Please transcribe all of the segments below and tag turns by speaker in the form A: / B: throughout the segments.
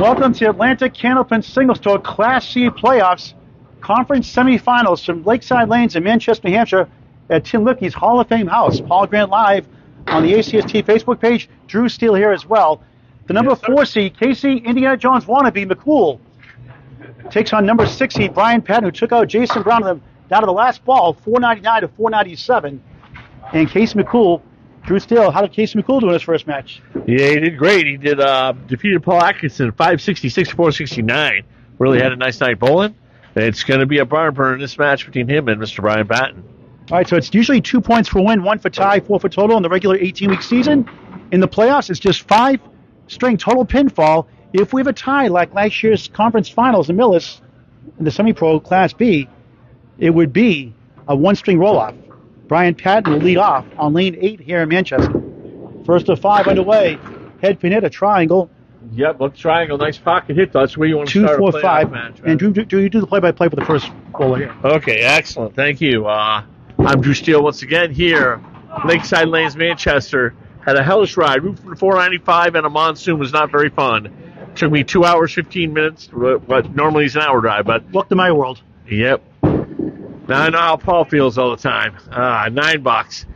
A: Welcome to Atlanta Candlepin Single Store Class C Playoffs Conference Semifinals from Lakeside Lanes in Manchester, New Hampshire at Tim Lickey's Hall of Fame house. Paul Grant live on the ACST Facebook page. Drew Steele here as well. The number 4 seed, Casey Indiana Jones wannabe, McCoole, takes on number 6 seed, Brian Patten, who took out Jason Brown down to the last ball, 499 to 497. And Casey McCoole, Drew Steele, how did Casey McCoole do in his first match?
B: Yeah, he did great. He did defeated Paul Atkinson 566 to 469. Really had a nice night bowling. It's going to be a barn burner in this match between him and Mr. Brian Patten.
A: All right, so it's usually 2 points for win, 1 for tie, 4 for total in the regular 18-week season. In the playoffs, it's just 5-string total pinfall. If we have a tie like last year's conference finals in Millis in the semi-pro Class B, it would be a 1-string roll-off. Brian Patten will lead off on lane 8 here in Manchester. First of 5 underway. Head pin hit, a triangle.
B: Yep, look, triangle, nice pocket hit. That's where you want to
A: 2,
B: start
A: 4,
B: a
A: 5.
B: match, right?
A: And Drew, you do the play-by-play for the first bowler here.
B: Okay, excellent. Thank you. I'm Drew Steele once again here, Lakeside Lanes, Manchester. Had a hellish ride. Route from 495 and a monsoon was not very fun. Took me 2 hours, 15 minutes, what normally is an hour drive. But
A: welcome to my world.
B: Yep. Now I know how Paul feels all the time. 9 bucks.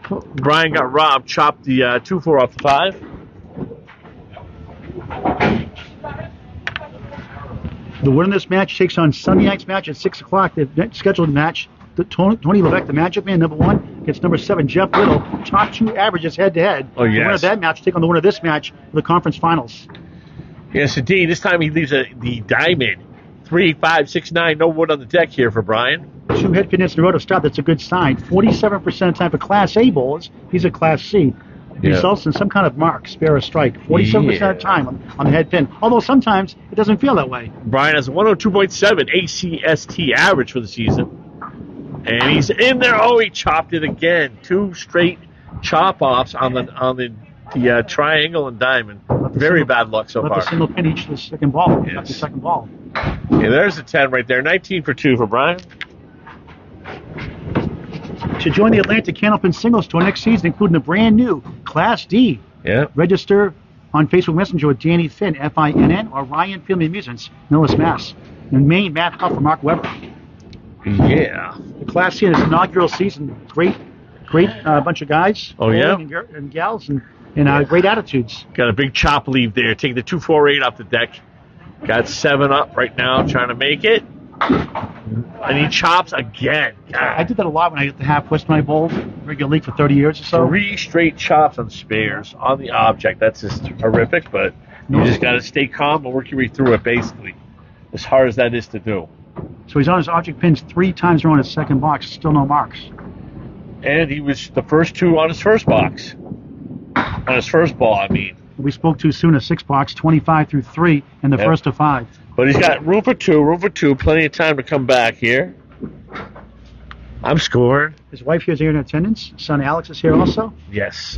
B: Brian got robbed, chopped the 2-4 off the 5.
A: The winner of this match takes on Sunday night's match at 6 o'clock. The scheduled match, the Tony Levesque, the Magic Man, number 1, against number 7, Jeff Little. Top 2 averages head-to-head.
B: Oh, yes.
A: The winner of that match take on the winner of this match for the conference finals.
B: Yes, indeed. This time he leaves the diamond. 3, 5, 6, 9. No wood on the deck here for Brian. 2
A: head pin hits in a row to start. That's a good sign. 47% of the time for Class A bowlers. He's a Class C. Results in some kind of mark, spare or strike. 47% of the time on the head pin. Although sometimes it doesn't feel that way.
B: Brian has a 102.7 ACST average for the season. And he's in there. Oh, he chopped it again. 2 straight chop-offs on the triangle and diamond. Very bad luck so far.
A: Left a single pin each to the second ball.
B: Yes.
A: Not the second ball.
B: Yeah, there's a 10 right there. 19 for 2 for Brian.
A: To join the Atlanta Candlepin Singles Tour next season, including a brand new Class D.
B: Yeah.
A: Register on Facebook Messenger with Danny Finn, Finn, or Ryan Family Amusements, Millis, Mass. In Maine, Matt Huff and Mark Weber.
B: Yeah.
A: The Class C in its inaugural season, great bunch of guys.
B: Oh, yeah?
A: And gals and great attitudes.
B: Got a big chop lead there. Taking the 248 off the deck. Got 7 up right now, trying to make it. And he chops again. God.
A: I did that a lot when I hit the half twist when I bowled regular league for 30 years or so.
B: 3 straight chops on spares on the object. That's just horrific, but you just got to stay calm and work your way through it, basically. As hard as that is to do.
A: So he's on his object pins 3 times around his second box. Still no marks.
B: And he was the first 2 on his first box. On his first ball, I mean.
A: We spoke too soon. A 6 box, 25 through 3, and the first of 5.
B: But he's got room for 2, plenty of time to come back here. I'm scoring.
A: His wife here is here in attendance. Son Alex is here also.
B: Yes.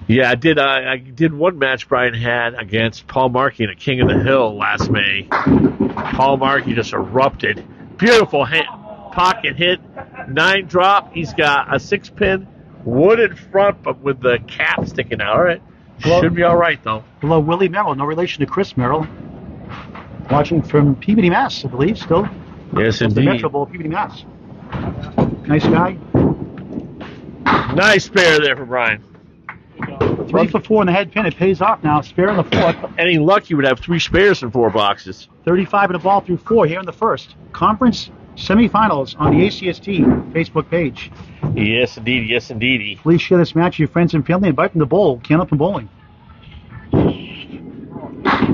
B: Yeah, I did one match Brian had against Paul Markey at King of the Hill last May. Paul Markey just erupted. Beautiful pocket hit. 9 drop. He's got a 6-pin wood in front, but with the cap sticking out. All right. Should be all right, though.
A: Hello, Willie Merrill. No relation to Chris Merrill. Watching from Peabody, Mass, I believe, still.
B: Yes, indeed.
A: The Metro Bowl, Peabody, Mass. Nice guy.
B: Nice spare there for Brian.
A: 3 for 4 in the head pin. It pays off now. Spare in the 4th.
B: Any luck, you would have 3 spares in 4 boxes.
A: 35 in the ball through 4 here in the first. Conference semifinals on the ACST Facebook page.
B: Yes, indeed. Yes, indeed.
A: Please share this match with your friends and family. Invite them to bowl. Candlepin Bowling.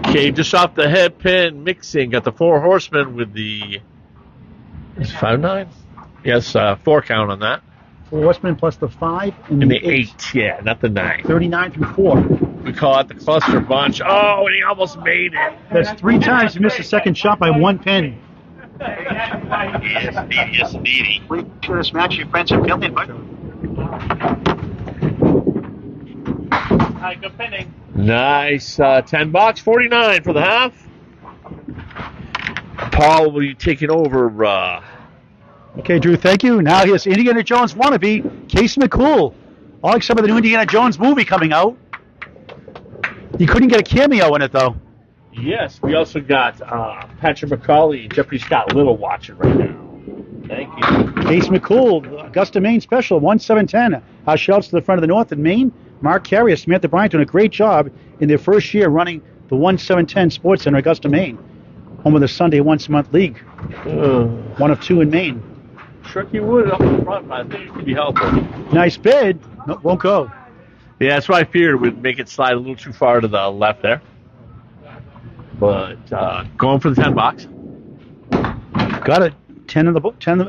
B: Okay, just off the head pin, mixing. Got the 4 horsemen with the... Is it 5-9? Yes, 4 count on that.
A: 4 horsemen plus the 5 and
B: the 8. Yeah, not the 9.
A: 39 through 4.
B: We call it the cluster bunch. Oh, and he almost made it.
A: That's 3 times he missed the second shot by 1 pin.
B: Yes, indeed. Yes, indeed.
A: Please share this match with your friends and family. Invite them.
C: Hi, good pinning.
B: Nice. 10 bucks, 49 for the half. Paul will be taking over.
A: Okay, Drew, thank you. Now here's Indiana Jones wannabe, Casey McCoole. All except for the new Indiana Jones movie coming out. You couldn't get a cameo in it, though.
B: Yes, we also got Patrick McCauley and Jeffrey Scott Little watching right now. Thank you.
A: Case McCoole, Augusta, Maine special, 1710. Shouts to the front of the North in Maine. Mark Carrier, Samantha Bryant doing a great job in their first year running the 1710 Sports Center, Augusta, Maine. Home of the Sunday once-a-month league. One of two in Maine.
B: Tricky wood up in front, but I think it could be helpful.
A: Nice bid. No, won't go.
B: Yeah, that's what I feared. Would make it slide a little too far to the left there. But going for the 10 box.
A: Got it. 10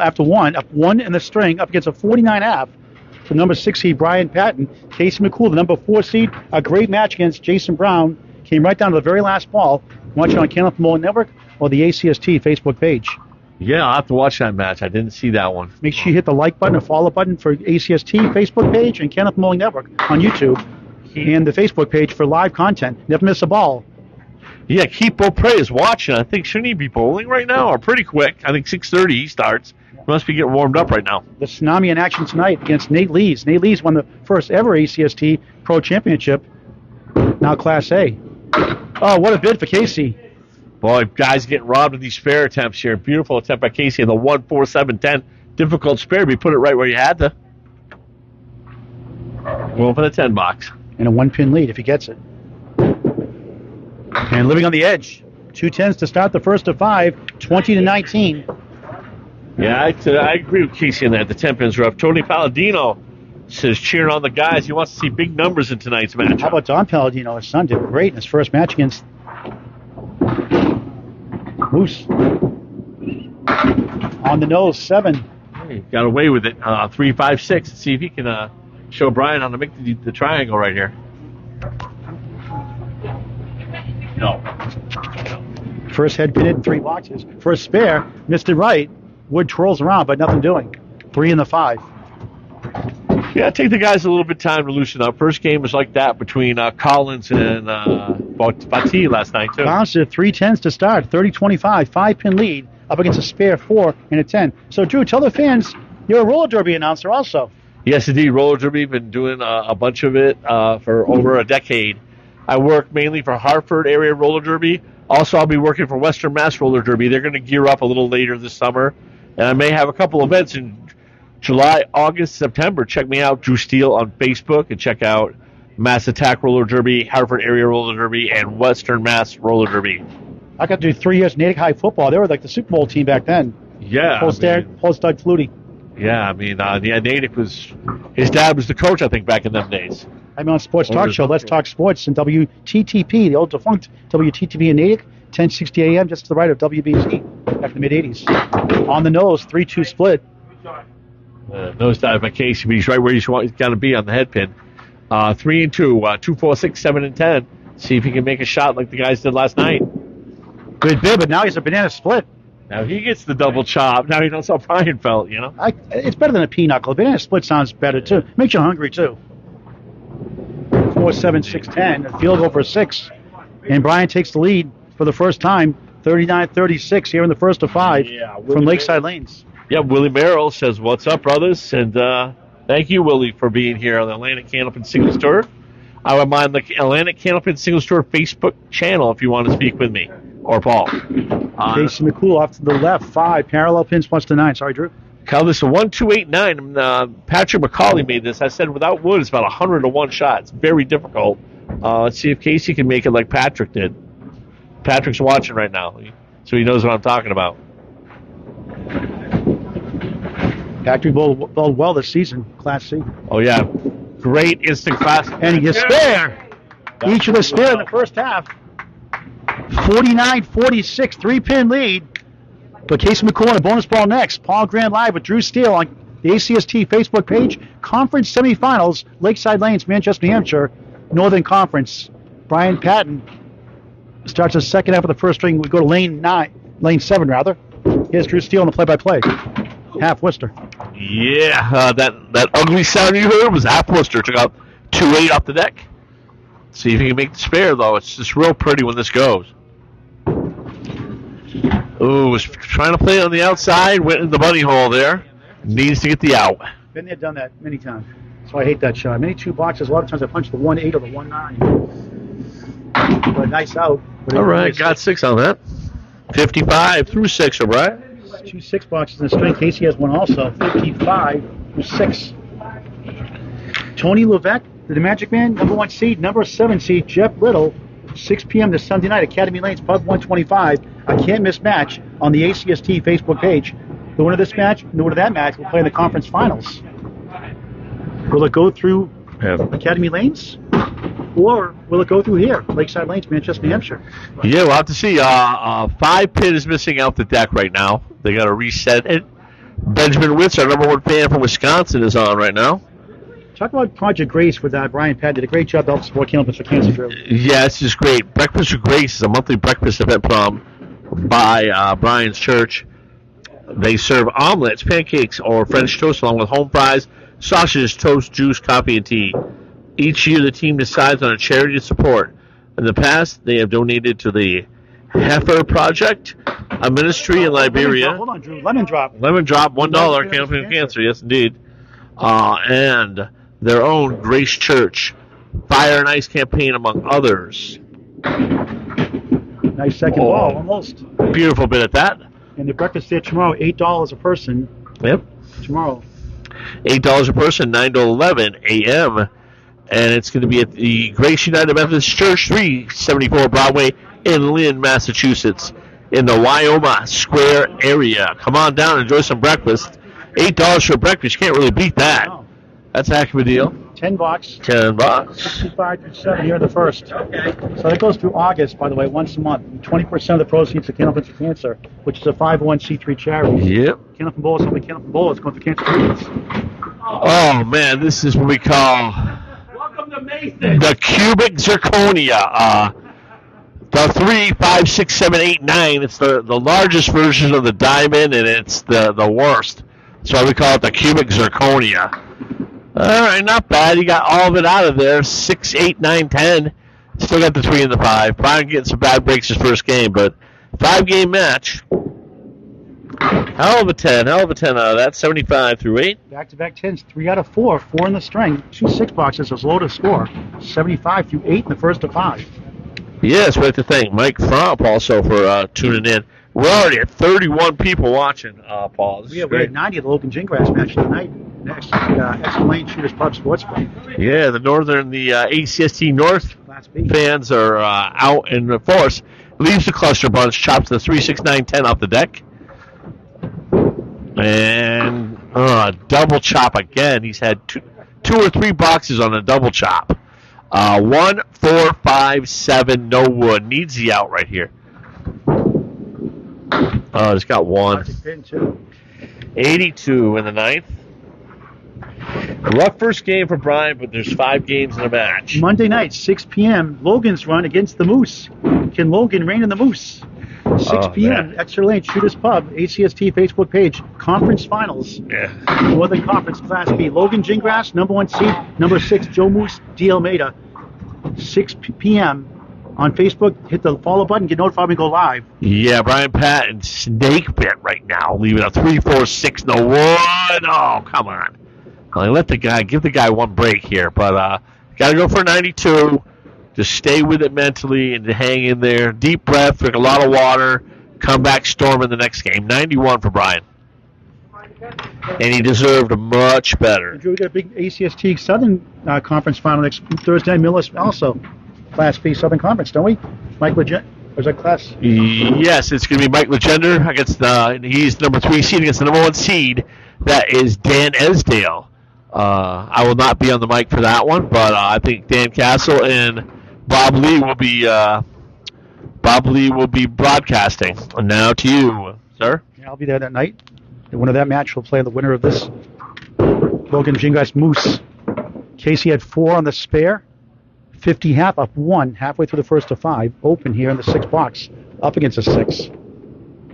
A: after one. Up one in the string. Up against a 49 half. For number 6 seed Brian Patten. Casey McCoole, the number 4 seed. A great match against Jason Brown. Came right down to the very last ball. Watch it on Candlepin Network or the ACST Facebook page.
B: Yeah, I'll have to watch that match. I didn't see that one.
A: Make sure you hit the like button or follow button for ACST Facebook page and Candlepin Network on YouTube. And the Facebook page for live content. Never miss a ball.
B: Yeah, Keith Beaupre is watching. I think, shouldn't he be bowling right now? Or pretty quick. I think 6:30 he starts. He must be getting warmed up right now.
A: The Tsunami in action tonight against Nate Lees. Nate Lees won the first ever ACST Pro Championship. Now Class A. Oh, what a bid for Casey.
B: Boy, guys getting robbed of these spare attempts here. Beautiful attempt by Casey in the 1-4-7-10. Difficult spare, but you put it right where you had to. Going for the 10 box.
A: And a 1-pin lead if he gets it. And living on the edge. 2 10s to start the first of 5, 20-19.
B: Yeah, I agree with Casey on that. The 10 pins rough. Tony Palladino says cheering on the guys. He wants to see big numbers in tonight's match.
A: How about Don Palladino? His son did great in his first match against Moose. On the nose, 7.
B: Hey, got away with it. 3-5-6. Let's see if he can show Brian how to make the triangle right here. No.
A: First head pin it in 3 boxes. First spare, missed it right. Wood twirls around, but nothing doing. 3 in the 5.
B: Yeah, take the guys a little bit of time to loosen up. First game was like that between Collins and Bati last night, too.
A: Collins did 3 10s to start, 30-25, 5-pin lead, up against a spare 4 and a 10. So, Drew, tell the fans you're a roller derby announcer also.
B: Yes, indeed. Roller derby, been doing a bunch of it for over a decade. I work mainly for Hartford area roller derby. Also, I'll be working for Western Mass Roller Derby. They're going to gear up a little later this summer. And I may have a couple events in July, August, September. Check me out, Drew Steele, on Facebook. And check out Mass Attack Roller Derby, Hartford area roller derby, and Western Mass Roller Derby.
A: I got to do 3 years Natick High football. They were like the Super Bowl team back then.
B: Yeah.
A: Post Doug Flutie.
B: Yeah, I mean, Natick was, his dad was the coach, I think, back in them days.
A: I'm on Sports Talk Show. Let's Talk Sports and WTTP, the old defunct WTTP in Natick, 1060 AM, just to the right of WBZ back in the mid-80s. On the nose, 3-2 split.
B: Nose dive by Casey, but he's right where he's got to be on the head pin. 3 and 2, 2, 4, 6, 7, and 10. See if he can make a shot like the guys did last night.
A: Good bid, but now he's a banana split.
B: Now he gets the double chop. Now he knows how Brian felt, you know?
A: It's better than a pinochle. A banana split sounds better, too. Makes you hungry, too. 4, 7, 6, 10. A field goal for 6. And Brian takes the lead for the first time, 39-36 here in the first of 5 from Lakeside Lanes.
B: Yeah, Willie Merrill says, "What's up, brothers?" And thank you, Willie, for being here on the Atlantic Candlepin Single Store. I would mind the Atlantic Candlepin Single Store Facebook channel if you want to speak with me or Paul.
A: Casey McCoole off to the left, 5 parallel pins plus to 9. Sorry, Drew.
B: Call this a 1-2-8-9. Patrick McCauley made this. I said without wood, it's about 100 to 1 shot. It's very difficult. Let's see if Casey can make it like Patrick did. Patrick's watching right now, so he knows what I'm talking about.
A: Patrick bowled well this season, Class C.
B: Oh, yeah. Great instant fast.
A: And he gets spare. Each of the spare in the first half. 49-46, 3-pin lead. But Casey McCoole on a bonus ball next. Paul Grant live with Drew Steele on the ACST Facebook page. Conference semifinals, Lakeside Lanes, Manchester, New Hampshire, Northern Conference. Brian Patten starts the second half of the first string. We go to lane 7 rather. Here's Drew Steele on the play-by-play. Half Worcester.
B: Yeah, that ugly sound you heard was half Worcester. Took out 2-8 off the deck. See if he can make the spare, though. It's just real pretty when this goes. Ooh, was trying to play on the outside, went in the bunny hole there. Needs to get the out.
A: Been there, done that many times. So I hate that shot. Many 2 boxes. A lot of times I punch the 1-8 or the 1-9. But a nice out.
B: All right, got 6 on that. 55 through 6, O'Brien.
A: 2 6 boxes in strength. Casey has one also. 55 through 6. Tony Levesque, the Magic Man, number 1 seed. Number 7 seed, Jeff Little. 6 p.m. this Sunday night, Academy Lanes, Pub 125. A can't-miss match on the ACST Facebook page. The winner of this match and the winner of that match will play in the conference finals. Will it go through Academy Lanes? Or will it go through here, Lakeside Lanes, Manchester, New Hampshire?
B: Yeah, we'll have to see. 5 Pin is missing out the deck right now. They got to reset it. Benjamin Witz, our number 1 fan from Wisconsin, is on right now.
A: Talk about Project Grace with Brian Patten. Did a great job helping support Candlepin for Cancer Driven.
B: Yeah, it's just great. Breakfast with Grace is a monthly breakfast event put on by Brian's church. They serve omelets, pancakes, or French toast along with home fries, sausages, toast, juice, coffee, and tea. Each year, the team decides on a charity to support. In the past, they have donated to the Heifer Project, a ministry in Liberia.
A: Hold on, Drew. Lemon Drop.
B: Lemon Drop, $1, Candlepin Cancer. Yes, indeed. And their own Grace Church Fire and Ice campaign, among others.
A: Nice second ball, almost.
B: Beautiful bit at that.
A: And the breakfast there tomorrow, $8 a person.
B: Yep.
A: Tomorrow.
B: $8 a person, 9 to 11 a.m. And it's going to be at the Grace United Methodist Church, 374 Broadway in Lynn, Massachusetts, in the Wyoma Square area. Come on down and enjoy some breakfast. $8 for breakfast. You can't really beat that.
A: No.
B: That's a heck of a deal.
A: $10.
B: $10.
A: 65 through 7 here in the first. Okay. So that goes through August, by the way, once a month. 20% of the proceeds to Candlepin for Cancer, which is a 501c3 charity.
B: Yep.
A: Candlepin Bowl is something Candlepin Bowl is going to cancer treatments.
B: Oh, man, this is what we call the cubic zirconia. The 3, 5, 6, 7, 8, 9. It's the largest version of the diamond, and it's the worst. So we call it the cubic zirconia. All right, not bad. You got all of it out of there. 6, 8, 9, 10. Still got the 3 and the 5. Brian getting some bad breaks his first game, but 5-game match. Hell of a 10 out of that. 75 through 8.
A: Back-to-back 10s, 3 out of 4. 4 in the string. 2 6 boxes is low to score. 75 through 8 in the first of 5.
B: Yes, we'd like to thank Mike Fromp also for tuning in. We're already at 31 people watching, Paul.
A: We had 90 at the Logan Gingras match tonight. Next, Excellent Lane Shooters Pub Sportsbook.
B: Yeah, the ACST North
A: Class B
B: fans are out in force. Leaves the cluster bunch, chops the 3, 6, 9, 10 off the deck. And double chop again. He's had two or three boxes on a double chop. 1, 4, 5, 7, no wood. Needs the out right here. Oh, it's got 1. 82 in the 9th. A rough first game for Brian, but there's 5 games in a match.
A: Monday night, 6 p.m., Logan's run against the Moose. Can Logan rein in the Moose? 6 p.m., Extra Lane Shooters Pub, ACST Facebook page, conference finals.
B: Yeah.
A: Northern Conference Class B. Logan Gingras, number 1 seed, number 6, Joe Moose, D. Almeida. 6 p.m. on Facebook. Hit the follow button, get notified when we go live.
B: Yeah, Brian Patten, snake bit right now. Leaving a 3, 4, 6, no wood. Oh, come on. Give the guy one break here, but got to go for 92. Just stay with it mentally and hang in there. Deep breath, drink a lot of water, come back storming the next game. 91 for Brian. And he deserved much better.
A: Drew, we got a big ACST Southern Conference final next Thursday. Millis also Class B Southern Conference, don't we? Mike Legend. Or is that Class?
B: Yes, it's going to be Mike Legender against he's number 3 seed against the number 1 seed. That is Dan Esdale. I will not be on the mic for that one, but I think Dan Castle and Bob Lee will be broadcasting. And now to you, sir.
A: Yeah, I'll be there that night. The winner of that match will play the winner of this Logan Gingras Moose. Casey had 4 on the spare. 50 half, up 1 halfway through the first of 5. Open here in the 6 box, up against a 6.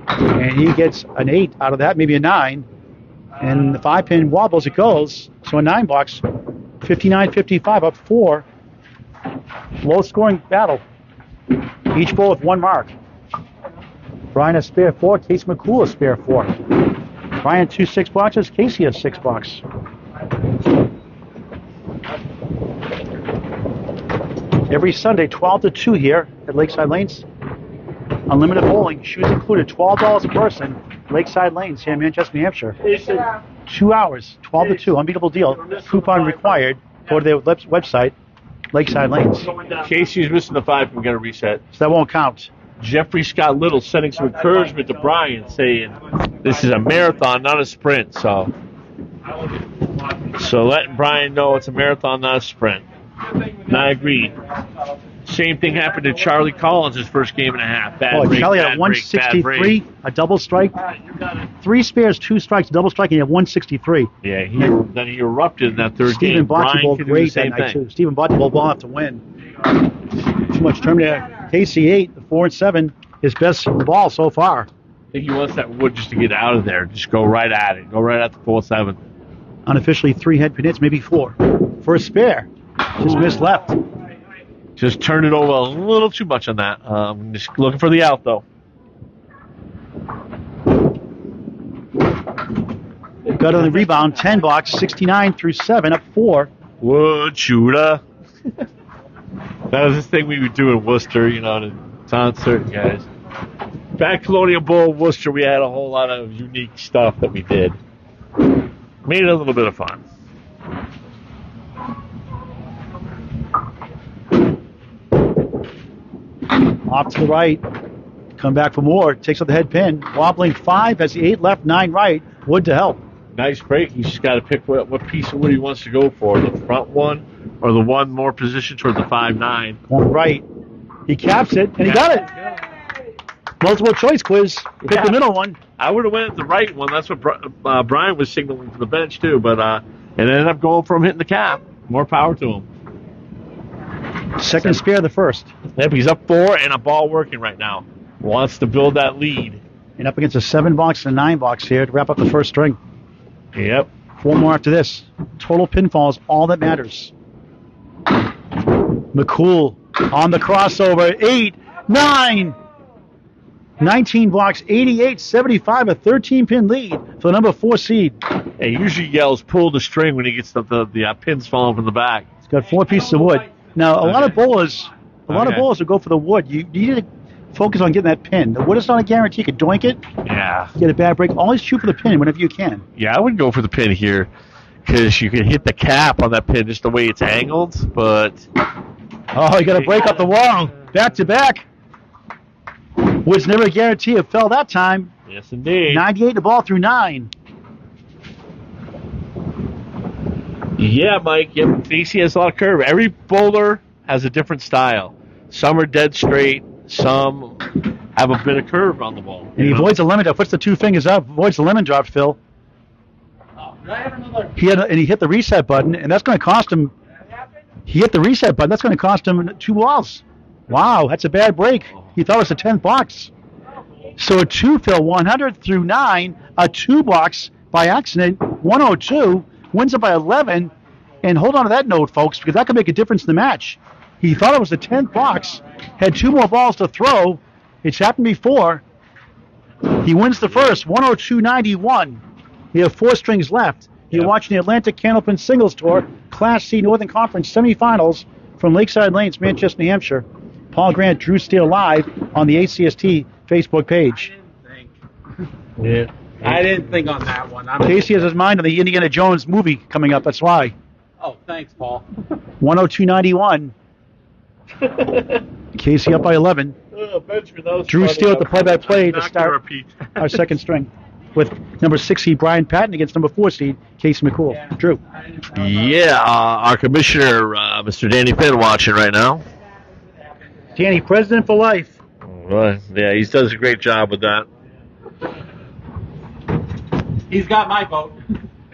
A: And he gets an 8 out of that, maybe a 9. And the 5-pin wobbles, it goes. So a 9 box, 59-55, up 4. Low scoring battle. Each bowl with 1 mark. Brian has spare 4, Casey McCoole has spare 4. Brian 2 6 boxes, Casey has 6 box. Every Sunday, 12 to 2 here at Lakeside Lanes. Unlimited bowling, shoes included, $12 a person. Lakeside Lanes here in Manchester, New Hampshire. 2 hours, 12 to 2, unbeatable deal. Coupon required. Go to their website, Lakeside Lanes.
B: Casey's missing the 5 from going to reset.
A: So that won't count.
B: Jeffrey Scott Little sending some encouragement to Brian, saying this is a marathon, not a sprint. So letting Brian know it's a marathon, not a sprint. And I agree. Same thing happened to Charlie Collins his first game and a half.
A: Charlie had a 163, a double strike. 3 spares, 2 strikes, double strike, and he had 163.
B: Yeah, then he erupted in that third
A: Stephen
B: game.
A: Bocci
B: Brian
A: bowled
B: could do
A: great
B: the same
A: that night,
B: thing.
A: too. Stephen Bocci bowled well enough to win. Too much term there. Casey 8, the 4 and 7, his best ball so far.
B: I think he wants that wood just to get out of there. Just go right at it. Go right at the 4-7.
A: Unofficially 3 head pin hits, maybe 4. For a spare. Just missed left.
B: Just turned it over a little too much on that. Just looking for the out, though.
A: Got on the rebound, 10 box, 69 through 7, up 4.
B: Wood shooter. That was the thing we would do in Worcester, to taunt certain guys. Back Colonial Bowl, Worcester, we had a whole lot of unique stuff that we did. Made it a little bit of fun.
A: Off to the right. Come back for more. Takes up the head pin. Wobbling 5 has the 8 left, 9 right. Wood to help.
B: Nice break. He's just got to pick what piece of wood he wants to go for. The front one or the one more positioned toward the 5-9.
A: Going right. He caps it, and he got it. Multiple choice quiz. Pick the middle one.
B: I would have went at the right one. That's what Brian was signaling to the bench, too. But it ended up going for him hitting the cap. More power to him.
A: Second spare, the first.
B: Yep, he's up 4 and a ball working right now. Wants to build that lead.
A: And up against a 7 box and a 9 box here to wrap up the first string.
B: Yep.
A: 4 more after this. Total pinfall is all that matters. McCoole on the crossover. 8, 9. 19 blocks, 88-75, a 13-pin lead for the number 4 seed.
B: He usually yells, pull the string when he gets the pins falling from the back.
A: He's got 4 pieces of wood. Now, a lot of bowlers will go for the wood. You need to focus on getting that pin. The wood is not a guarantee. You could doink it,
B: Yeah.
A: get a bad break. Always shoot for the pin whenever you can.
B: Yeah, I would go for the pin here because you can hit the cap on that pin just the way it's angled, but...
A: Oh, you got to break up the wall. Back to back. Wood's never a guarantee. It fell that time.
B: Yes, indeed.
A: 98 the ball through 9.
B: Yeah, Mike. Yep. AC has a lot of curve. Every bowler has a different style. Some are dead straight. Some have a bit of curve on the ball.
A: And he avoids a lemon drop. Puts the 2 fingers up. Avoids the lemon drop, Phil. He hit the reset button, and that's going to cost him. He hit the reset button. That's going to cost him 2 balls. Wow, that's a bad break. He thought it was a 10th box. So a 2, Phil, 100 through 9. A 2 box by accident, 102. Wins it by 11. And hold on to that note, folks, because that could make a difference in the match. He thought it was the 10th box. Had 2 more balls to throw. It's happened before. He wins the first, 102.91. You have 4 strings left. You're watching the Atlantic Candlepin Singles Tour, Class C Northern Conference Semifinals from Lakeside Lanes, Manchester, New Hampshire. Paul Grant, Drew Steele live on the ACST Facebook page.
C: I didn't think on that one.
A: Casey has his mind on the Indiana Jones movie coming up. That's why.
C: Oh, thanks, Paul.
A: 102.91. Casey up by 11. Drew Steele at the play-by-play to start our second string with number 6 seed Brian Patten against number 4 seed Casey McCoole. Yeah. Drew.
B: Yeah, our commissioner, Mr. Danny Finn, watching right now.
A: Danny, president for life.
B: Yeah, he does a great job with that.
C: He's got my vote.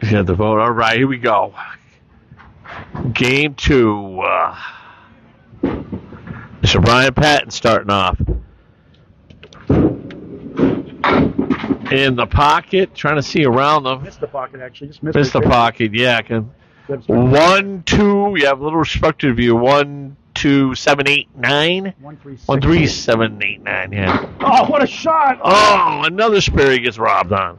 B: He's got the vote. All right, here we go. Game 2. Mr. Brian Patten starting off. In the pocket, trying to see around them.
A: Missed the pocket, actually. Just
B: missed the pocket, yeah. 1, 2, you have a little respective view. 1, 2, 7, 8, 9. 1, 3, 7, 8, 9, yeah.
A: Oh, what a shot!
B: Oh, another spare he gets robbed on.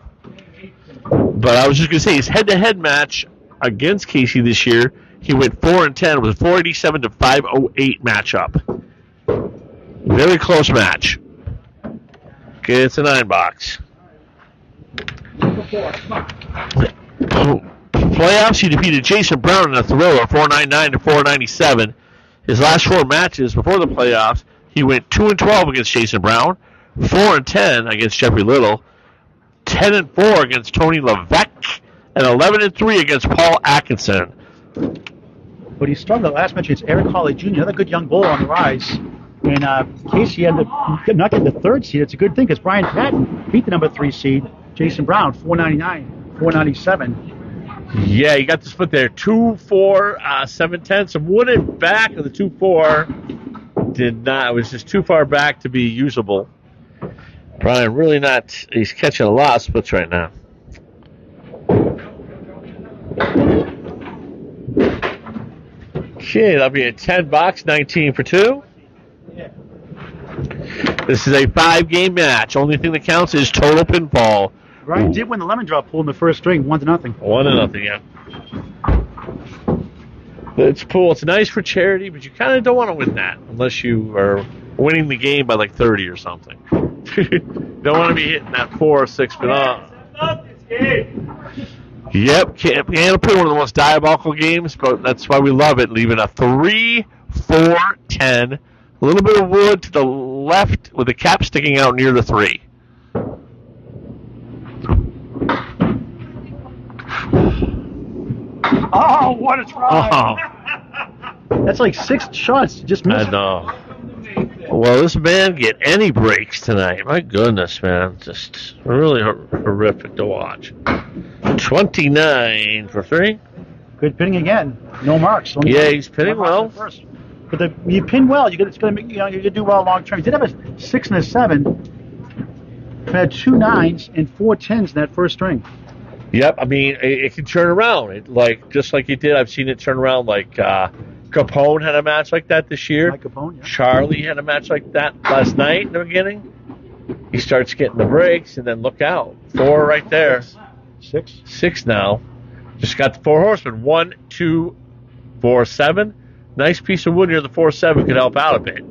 B: But I was just going to say, his head-to-head match against Casey this year, He went 4-10. It was 487 to 508 matchup. Very close match. Okay, it's a 9-box. Playoffs, he defeated Jason Brown in a thriller, 499 to 497. His last 4 matches before the playoffs, he went 2-12 against Jason Brown, 4-10 against Jeffrey Little, 10-4 against Tony Levesque, and 11-3 against Paul Atkinson.
A: But he struggled last match against Eric Hawley Jr., another good young bowler on the rise. And Casey ended up not getting the 3rd seed. It's a good thing because Brian Patten beat the number 3 seed, Jason Brown, 499, 497.
B: Yeah, you got the split there. 2-4, 7-10. Some wooded back of the 2-4 did not. It was just too far back to be usable. Brian really not. He's catching a lot of splits right now. Okay, that'll be a 10-box, 19 for 2. This is a 5-game match. Only thing that counts is total pinfall.
A: Brian did win the lemon drop pool in the first string, 1-0.
B: 1-0, yeah. It's cool. It's nice for charity, but you kind of don't want to win that unless you are winning the game by like 30 or something. Don't want to be hitting that 4 or 6 spin. Yep, Candlepin, one of the most diabolical games, but that's why we love it. Leaving a 3, 4, 10. A little bit of wood to the left with the cap sticking out near the 3.
A: Oh, what a try! Oh. That's like 6 shots. Just missed.
B: I know. Well, this man get any breaks tonight. My goodness, man. Just really horrific to watch. 29 for 3.
A: Good pinning again. No marks. Only
B: yeah, he's pinning well.
A: First. But you pin well, it's going to make you're going to do well long term. He did have a 6 and a 7. He had 2 9s and 4 10s in that first string.
B: Yep, I mean it can turn around. Just like he did. I've seen it turn around. Like Capone had a match like that this year.
A: Mike Capone, yeah.
B: Charlie had a match like that last night in the beginning. He starts getting the breaks, and then look out, 4 right there. 6 now. Just got the 4 horsemen. 1, 2, 4, 7. Nice piece of wood near the 4-7 could help out a bit.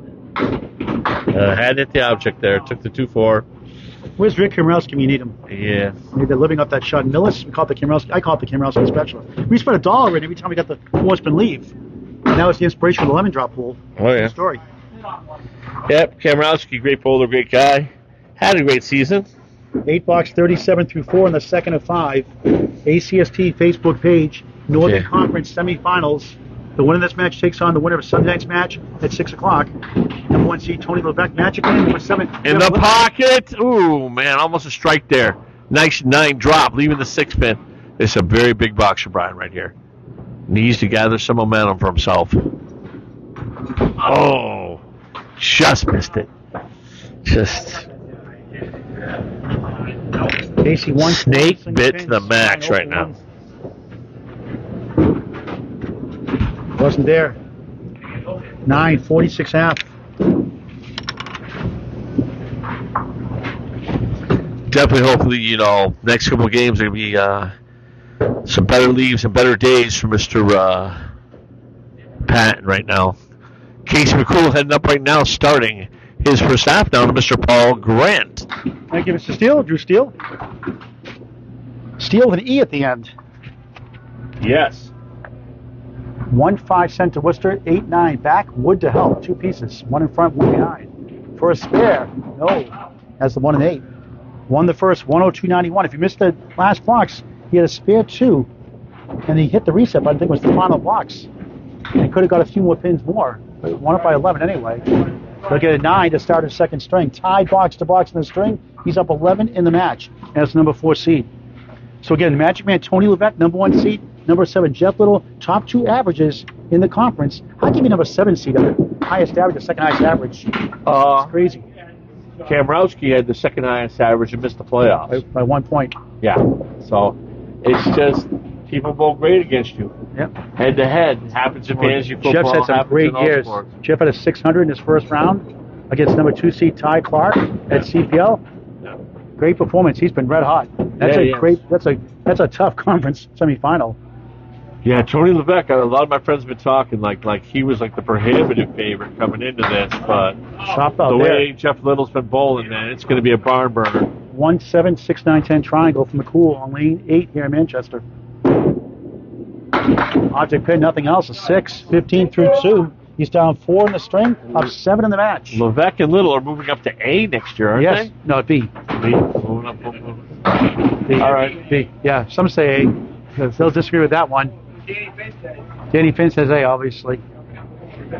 B: Had hit the object there. Took the 2-4.
A: Where's Rick Kimrowski when you need him?
B: Yeah.
A: They're living up that shot. Millis, I call it the Kimrowski special. We spent $1 in every time we got the horseman leave. And that was the inspiration for the lemon drop pool.
B: Oh, yeah.
A: Story.
B: Yep, Kamrowski, great bowler, great guy. Had a great season.
A: 8-box, 37 through 4 in the second of 5. ACST Facebook page, Northern Conference semifinals. The winner of this match takes on the winner of Sunday night's match at 6 o'clock. Number 1 seed, Tony Levesque. Match again, number 7.
B: In the pocket. Ooh, man, almost a strike there. Nice 9 drop, leaving the 6 pin. It's a very big box for Brian right here. Needs to gather some momentum for himself. Oh, just missed it. Just.
A: AC one
B: snake bit to the max right now.
A: Wasn't there. 9, 46 half.
B: Definitely, hopefully, next couple of games are going to be some better leaves and better days for Mr. Patten right now. Casey McCoole heading up right now, starting his first half now to Mr. Paul Grant.
A: Thank you, Mr. Steele. Drew Steele. Steele with an E at the end.
B: Yes.
A: 1-5 center Worcester, 8-9 back, wood to help, 2 pieces, 1 in front, 1 behind. For a spare, no, has the 1 and 8. Won the first, 102.91. If you missed the last box, he had a spare 2, and he hit the reset button. I think it was the final box. And he could have got a few more pins more, but won it by 11 anyway. Look at a 9 to start his second string. Tied box to box in the string. He's up 11 in the match, and that's the number 4 seed. So again, Magic Man Tony Levesque, number 1 seed. Number 7, Jeff Little, top 2 averages in the conference. I'll give you number 7 seed on it. Highest average, the second highest average. It's crazy.
B: Kamrowski had the second highest average and missed the playoffs.
A: By 1 point.
B: Yeah. So it's just people both great against you.
A: Yep.
B: Head to head. Happens in fantasy football.
A: Jeff's had some great years.
B: Sports.
A: Jeff had a 600 in his first round against number 2 seed Ty Clark at CPL.
B: Yeah.
A: Great performance. He's been red hot. That's That's a tough conference semifinal.
B: Yeah, Tony Levesque, a lot of my friends have been talking like he was like the prohibitive favorite coming into this, but
A: Shop out
B: the
A: there.
B: way Jeff Little's been bowling, man, it's going to be a barn burner.
A: 1, 7, 6, 9, 10 triangle from McCoole on lane 8 here in Manchester. Object pin, nothing else. A 6, 15 through 2. He's down 4 in the string, up 7 in the match.
B: Levesque and Little are moving up to A next year, aren't
A: Yes. No, B.
B: they? Moving up, moving up.
A: B.
B: All right.
A: B. Yeah, some say A. They'll disagree with that one. Danny Finn says A, obviously.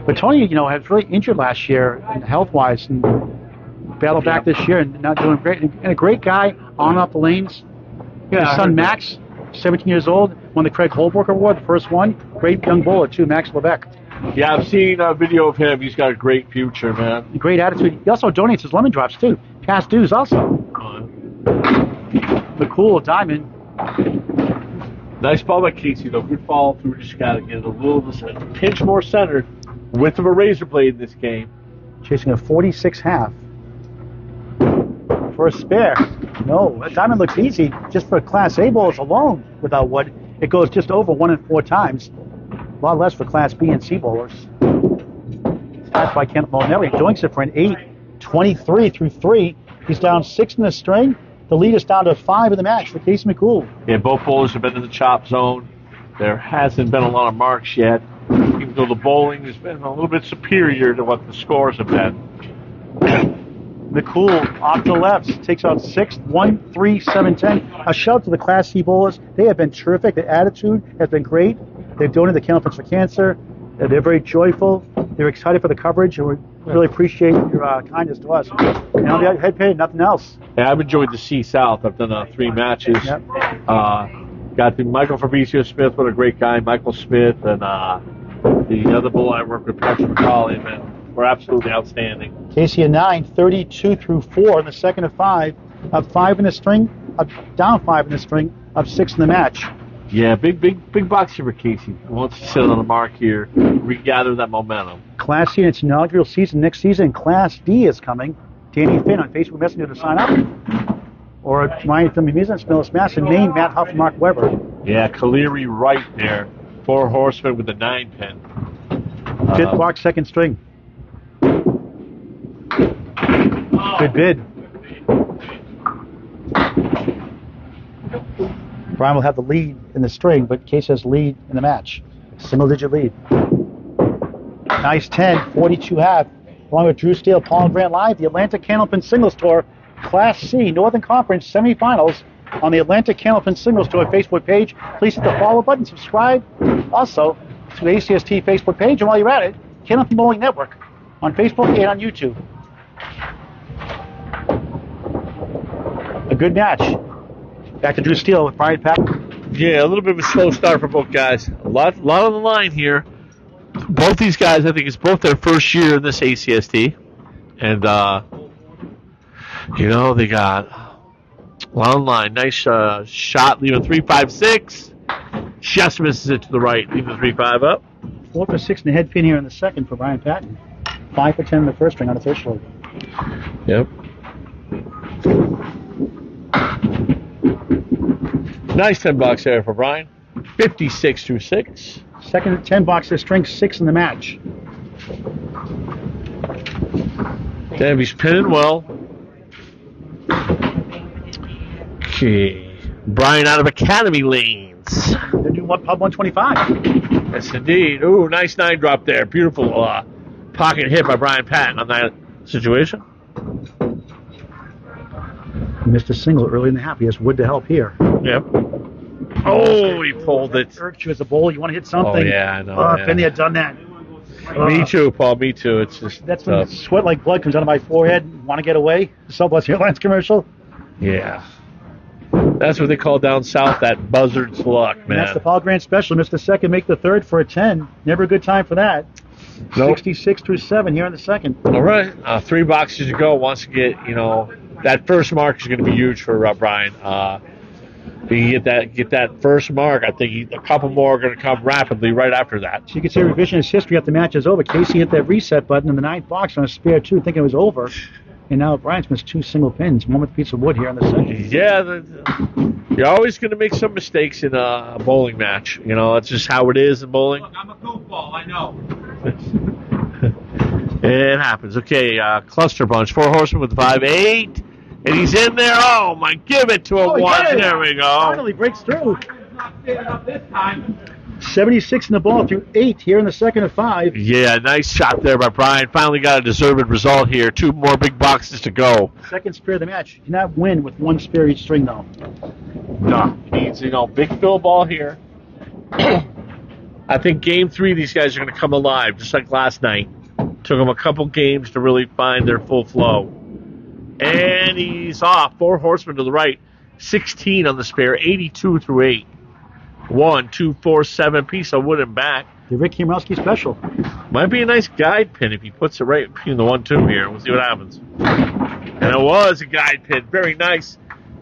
A: But Tony, was really injured last year, health-wise, and battled back this year and not doing great. And a great guy on and off the lanes.
B: Yeah,
A: His son Max, 17 years old, won the Craig Holbrook Award, the first one. Great young bowler, too, Max Levesque.
B: Yeah, I've seen a video of him. He's got a great future, man.
A: Great attitude. He also donates his lemon drops, too. Past dues, also. McCoole, diamond.
B: Nice ball by Casey, though. Good follow through. Just got to get it a little pinch more centered. Width of a razor blade in this game.
A: Chasing a 46 half. For a spare. No, that diamond looks easy. Just for Class A bowls alone without wood, it goes just over 1 and 4 times. A lot less for Class B and C bowlers. That's by Kenneth Molinelli. Doinks it for an 8, 23 through 3. He's down 6 in the string. The lead is down to 5 in the match for Casey McCoole.
B: Yeah, both bowlers have been in the chop zone. There hasn't been a lot of marks yet, even though the bowling has been a little bit superior to what the scores have been.
A: McCoole off to the left, takes out 6, 1, 3, 7, 10. A shout out to the Class C bowlers. They have been terrific. The attitude has been great. They've donated the Candlepin for Cancer. They're very joyful. They're excited for the coverage, and we really appreciate your kindness to us. And on the head pay, nothing else.
B: Yeah, I've enjoyed the C South. I've done 3 matches.
A: Yep.
B: Got the Michael Fabricio Smith, what a great guy, Michael Smith, and the other bull I work with, Patrick McCauley, man, were absolutely outstanding.
A: Casey a 9, 32 through 4 in the second of 5. Up 5 in the string, up down 5 in the string, up 6 in the match.
B: Yeah, big box here for Casey. He wants to sit on the mark here, regather that momentum.
A: Class C in its inaugural season next season. Class D is coming. Danny Finn on Facebook Messenger to sign up. Or Ryan Filmy Music, Spillis Mass, and name Matt Huff and Mark Weber.
B: Yeah, Kaleri right there. 4 horsemen with a 9 pin.
A: 5th box, 2nd string. Good bid. Brian will have the lead in the string, but Case has lead in the match. Single-digit lead. Nice 10, 42 half. Along with Drew Steele, Paul and Grant Live, the Atlantic Candlepin Singles Tour, Class C, Northern Conference Semifinals on the Atlantic Candlepin Singles Tour Facebook page. Please hit the follow button, subscribe. Also, to the ACST Facebook page, and while you're at it, Candlepin Bowling Network on Facebook and on YouTube. A good match. Back to Drew Steele with Brian Patten.
B: Yeah, a little bit of a slow start for both guys. A lot on the line here. Both these guys, I think it's both their first year in this ACST. And, they got a lot on the line. Nice shot, leaving 3-5-6. Just misses it to the right, leaving 3-5 up.
A: 4 for 6 in the head pin here in the second for Brian Patten. 5 for 10 in the first string unofficially.
B: Yep. Nice 10 bucks there for Brian. 56 through 6.
A: Second 10 box, this string 6 in the match.
B: Damn, he's pinning well. Okay. Brian out of Academy Lanes.
A: The new pub 125.
B: Yes, indeed. Ooh, nice 9 drop there. Beautiful pocket hit by Brian Patten on that situation.
A: He missed a single early in the half. He has wood to help here.
B: Yep. Oh, he pulled it.
A: Irks you as a bowler. You want to hit something.
B: Oh, yeah, I know.
A: If Benny had done that.
B: Me too, Paul. Me too. It's just
A: that's when sweat like blood comes out of my forehead. Want to get away? Southwest Airlines commercial.
B: Yeah. That's what they call down south that buzzard's luck, man.
A: And that's the Paul Grant special. Missed the second, make the third for a 10. Never a good time for that. Nope. 66 through 7 here in the second.
B: All right. 3 boxes to go. Wants to get, that first mark is going to be huge for Brian. If you get that first mark, I think a couple more are going to come rapidly right after that.
A: So you can say revisionist history after the match is over. Casey hit that reset button in the 9th box on a spare 2, thinking it was over. And now Brian's missed 2 single pins, one with a piece of wood here in the second.
B: Yeah, you're always going to make some mistakes in a bowling match. You know, that's just how it is in bowling.
C: Look, I'm a goofball, I know.
B: It happens. Okay, cluster bunch. 4 horsemen with 5-8. And he's in there. Oh, my, give it to a
A: he
B: 1.
A: got it.
B: There we go.
A: Finally breaks through.
C: It's not standing up this time.
A: 76 in the ball through 8 here in the second of 5.
B: Yeah, nice shot there by Brian. Finally got a deserved result here. 2 more big boxes to go.
A: Second spare of the match. You cannot win with 1 spare each string, though.
B: No, needs, big fill ball here. I think game 3, these guys are going to come alive, just like last night. Took them a couple games to really find their full flow. And he's off. 4 horsemen to the right. 16 on the spare. 82 through 8. 1, 2, 4, 7 piece of wood and back.
A: The Rick Kimrowski special.
B: Might be a nice guide pin if he puts it right between the 1-2 here. We'll see what happens. And it was a guide pin. Very nice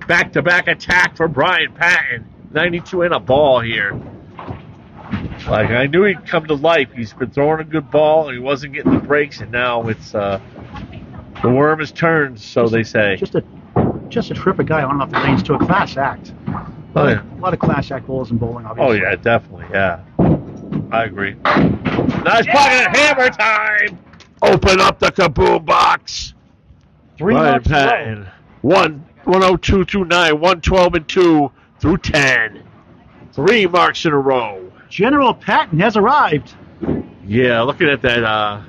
B: back-to-back attack for Brian Patten. 92 and a ball here. Like, I knew he'd come to life. He's been throwing a good ball, and he wasn't getting the breaks, and now it's the worm has turned, so they say.
A: Just a terrific guy on and off the lanes to a class act.
B: Oh, yeah.
A: A lot of class act bowls in bowling, obviously.
B: Oh, yeah, definitely, yeah. I agree. Nice pocket hammer time! Open up the kaboom box.
A: 3
B: Brian
A: marks in a row.
B: Patten. 102 through 9, 112 and 2 through 10. 3 marks in a row.
A: General Patten has arrived.
B: Yeah, looking at that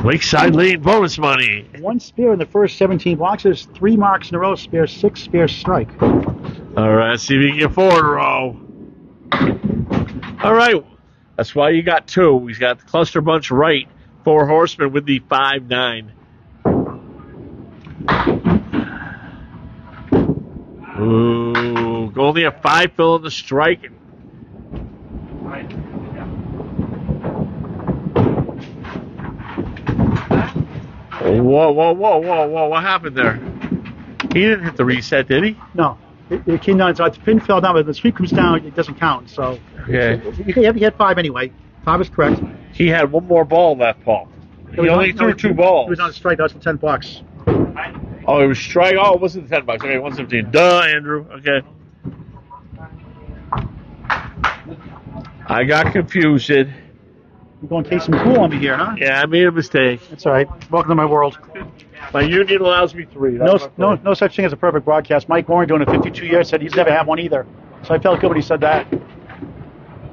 B: Lakeside Lane bonus money.
A: 1 spare in the first 17 boxes, 3 marks in a row, spare 6, spare strike.
B: All right, let's see if we can get 4 in a row. All right, that's why you got 2. He's got the cluster bunch right. 4 horsemen with the 5-9. Ooh, only a 5 fill in the strike. Whoa, what happened there? He didn't hit the reset, did he?
A: No. It came down, so the pin fell down, but the sweep comes down, it doesn't count. So
B: Okay.
A: he had 5 anyway. 5 is correct.
B: He had 1 more ball left, Paul. He only threw 2 balls.
A: He was on a strike, that was for $10.
B: Oh, it was strike. Oh, it wasn't $10. Okay, 117. Duh, Andrew. Okay. I got confused.
A: You're going to take some cool on me here, huh?
B: Yeah, I made a mistake.
A: That's all right. Welcome to my world.
B: My union allows me 3.
A: No such thing as a perfect broadcast. Mike Warren, doing it 52 years, said he's never had one either. So I felt good when he said that.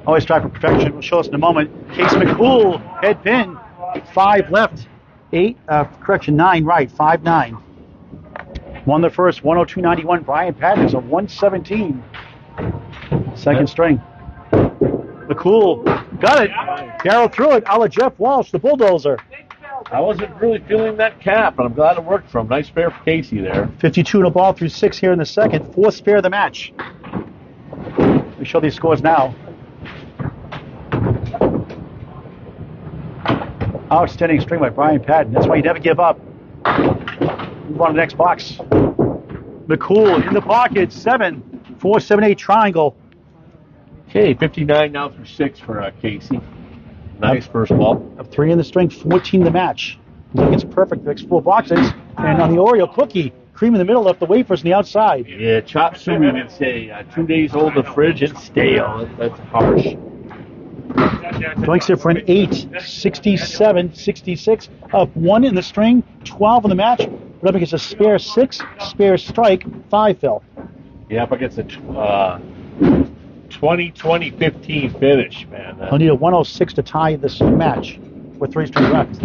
A: Always strive for perfection. We'll show us in a moment. Case McCoole, head pin. 5 left. 9 right. 5-9. Won the first, 102.91. Brian Patten is a 117. Second string. McCoole got it. Barrel through it. A la Jeff Walsh, the bulldozer.
B: I wasn't really feeling that cap, but I'm glad it worked for him. Nice spare for Casey there.
A: 52 in a ball through 6 here in the second. 4th spare of the match. We show these scores now. Outstanding string by Brian Patten. That's why you never give up. Move on to the next box. McCoole in the pocket. 7. 4, 7, 8 triangle.
B: Okay, 59 now through 6 for Casey. Nice first ball.
A: Of 3 in the string, 14 in the match. He gets perfect the next 4 boxes. And on the Oreo cookie, cream in the middle, left the wafers on the outside.
B: Yeah, chop suey would say 2 days old in the fridge and stale. That's harsh.
A: Doinks here for an 8, 67, 66. Up 1 in the string, 12 in the match. But up against a spare 6, spare strike, 5 fill.
B: Yeah, up against a 20-15 finish, man.
A: He'll need a 106 to tie this match with 3 strings left.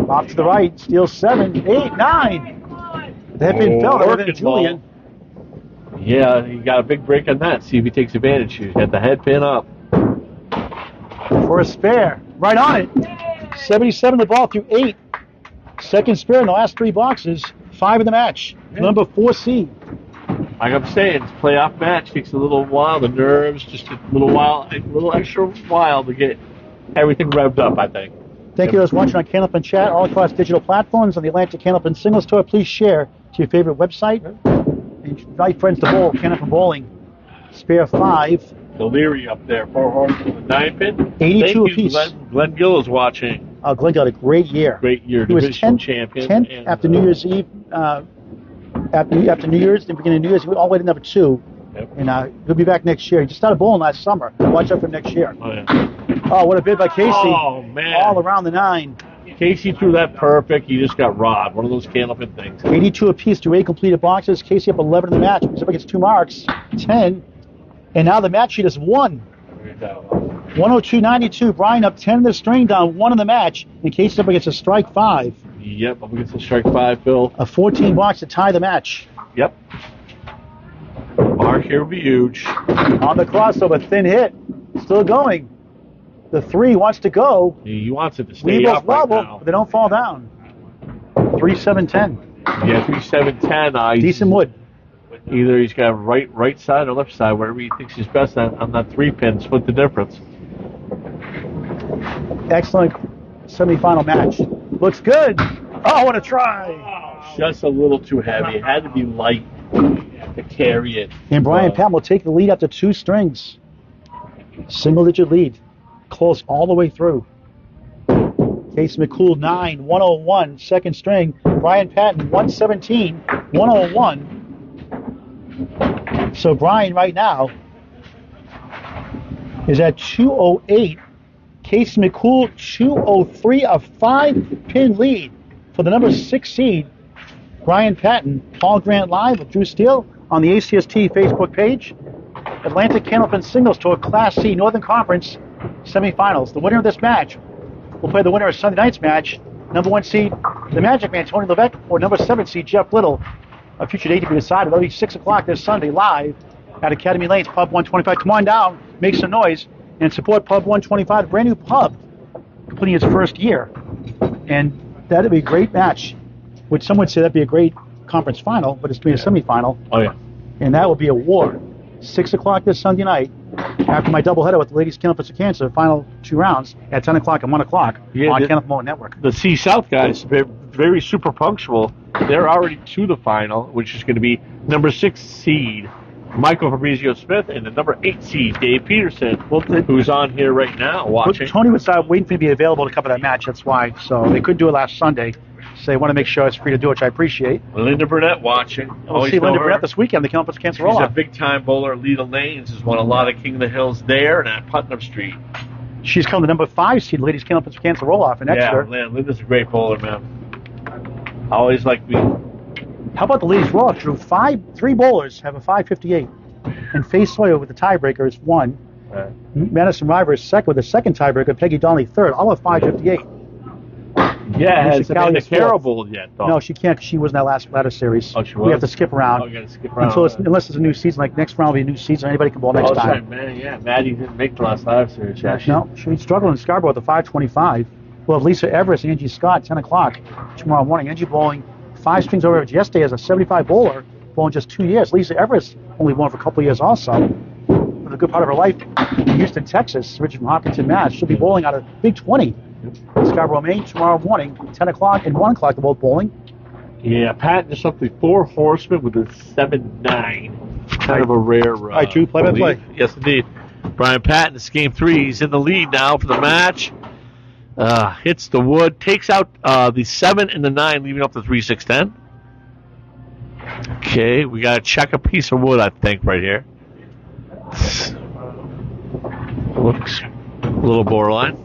A: Off to the right, steals 7, 8, 9. The head pin fell. That was Julian.
B: Yeah, he got a big break on that. See if he takes advantage. He had the head pin up.
A: For a spare. Right on it. 77 the ball through 8. Second spare in the last 3 boxes. 5 in the match. Number 4C.
B: Like I'm saying, it's a playoff match. Takes a little while. The nerves, just a little extra while to get everything revved up, I think.
A: Thank you to those watching on Candlepin Chat all across digital platforms on the Atlantic Candlepin Single Store. Please share to your favorite website. And invite friends to bowl. Candlepin Bowling. Spare 5.
B: The Leary up there. 4 horses with a 9 pin.
A: 82
B: Thank you,
A: apiece.
B: Glenn Gill is watching.
A: Glenn had a great year.
B: Great year,
A: He was
B: divisional
A: 10th,
B: champion.
A: 10th
B: and,
A: after New Year's Eve. After New Year's, the beginning of New Year's, he went all the way to number 2.
B: Yep.
A: And he'll be back next year. He just started bowling last summer. Watch out for next year.
B: Oh, yeah.
A: Oh, what a bid by Casey.
B: Oh, man.
A: All around the 9.
B: Casey threw that perfect. He just got robbed. One of those Candlepin things.
A: 82 apiece to 8 completed boxes. Casey up 11 in the match. He's up against 2 marks. 10. And now the match sheet is 1. 102.92. Brian up 10 in the string, down 1 in the match. And Casey's up against a strike 5.
B: Yep, up against the strike 5, Bill.
A: A 14 box to tie the match.
B: Yep. Mark here will be huge.
A: On the crossover, thin hit. Still going. The 3 wants to go.
B: He wants it to stay
A: Weebles
B: up right
A: wobble,
B: now.
A: but they don't fall down. 3-7-10.
B: Yeah, 3-7-10.
A: Decent wood.
B: Either he's got right side or left side, wherever he thinks he's best on that 3-pin. Split the difference.
A: Excellent semifinal match. Looks good. Oh, what a try.
B: Just a little too heavy. It had to be light to carry it.
A: And Brian Patten will take the lead after 2 strings. Single-digit lead. Close all the way through. Case McCoole 9, 101, second string. Brian Patten 117, 101. So Brian right now is at 208. Case McCoole 203, a 5-pin lead for the number 6 seed. Brian Patten, Paul Grant Live with Drew Steele on the ACST Facebook page. Atlantic Candlepin Singles Tour Class C Northern Conference Semifinals. The winner of this match will play the winner of Sunday night's match. Number 1 seed, the Magic Man, Tony Levesque, or number 7 seed, Jeff Little. A future date to be decided. That'll be 6 o'clock this Sunday live at Academy Lanes, Pub 125. Come on down, make some noise, and support Pub 125, a brand new pub, completing its first year. And that'd be a great match. Which some would say that'd be a great conference final, but it's going to be a semifinal.
B: Oh, yeah.
A: And that will be a war. 6 o'clock this Sunday night, after my doubleheader with the ladies Candlepin for Cancer, final 2 rounds at 10 o'clock and 1 o'clock on Candlepin Moment Network.
B: The C-South guys, very super punctual. They're already to the final, which is going to be number 6 seed Michael Fabrizio-Smith and the number 8 seed Dave Peterson, who's on here right now watching.
A: Tony was waiting for me to be available to cover that match, that's why. So they couldn't do it last Sunday. So they want to make sure it's free to do, which I appreciate.
B: Linda Burnett watching.
A: We'll see Linda Burnett this weekend, the Candlepin Cancer
B: She's
A: Roll-Off.
B: a big-time bowler. Lita Lanes has won a lot of King of the Hills there and at Putnam Street.
A: She's come the number 5 seed ladies Candlepin Cancer Roll-Off in Exeter.
B: Yeah, Linda's a great bowler, man. I always like me.
A: How about the ladies roll-off, Drew? 3 bowlers have a 558. And Faye Sawyer with the tiebreaker is 1. Madison River is second with the second tiebreaker. Peggy Donnelly third, all at 558.
B: Yeah, has
A: Alicia Callier
B: Amanda Carroll bowled yet, though?
A: No, she can't. She was in that last ladder series.
B: Oh, she was?
A: We have to skip around.
B: Oh, you got to skip around.
A: Unless it's a new season. Like next round will be a new season. Anybody can bowl next
B: that's
A: time.
B: right, man. Yeah, Maddie didn't make the last live series.
A: No, she struggled in Scarborough with the 525. We'll have Lisa Everest and Angie Scott 10 o'clock tomorrow morning. Angie bowling 5 strings over average yesterday as a 75 bowler, bowling just 2 years. Lisa Everest only bowling for a couple of years also. For a good part of her life in Houston, Texas, originally from Hopkinton, Mass. She'll be bowling out of Big 20 in Scarborough, Maine tomorrow morning, 10 o'clock and 1 o'clock. They're both bowling.
B: Yeah, Patten just up the 4 horsemen with a 7-9. Kind of a rare.
A: All right, Drew, play by play.
B: Yes, indeed. Brian Patten, it's game 3. He's in the lead now for the match. Hits the wood, takes out the 7 and the 9, leaving up the 3-6-10. Okay, we got to check a piece of wood, I think, right here. Looks a little borderline.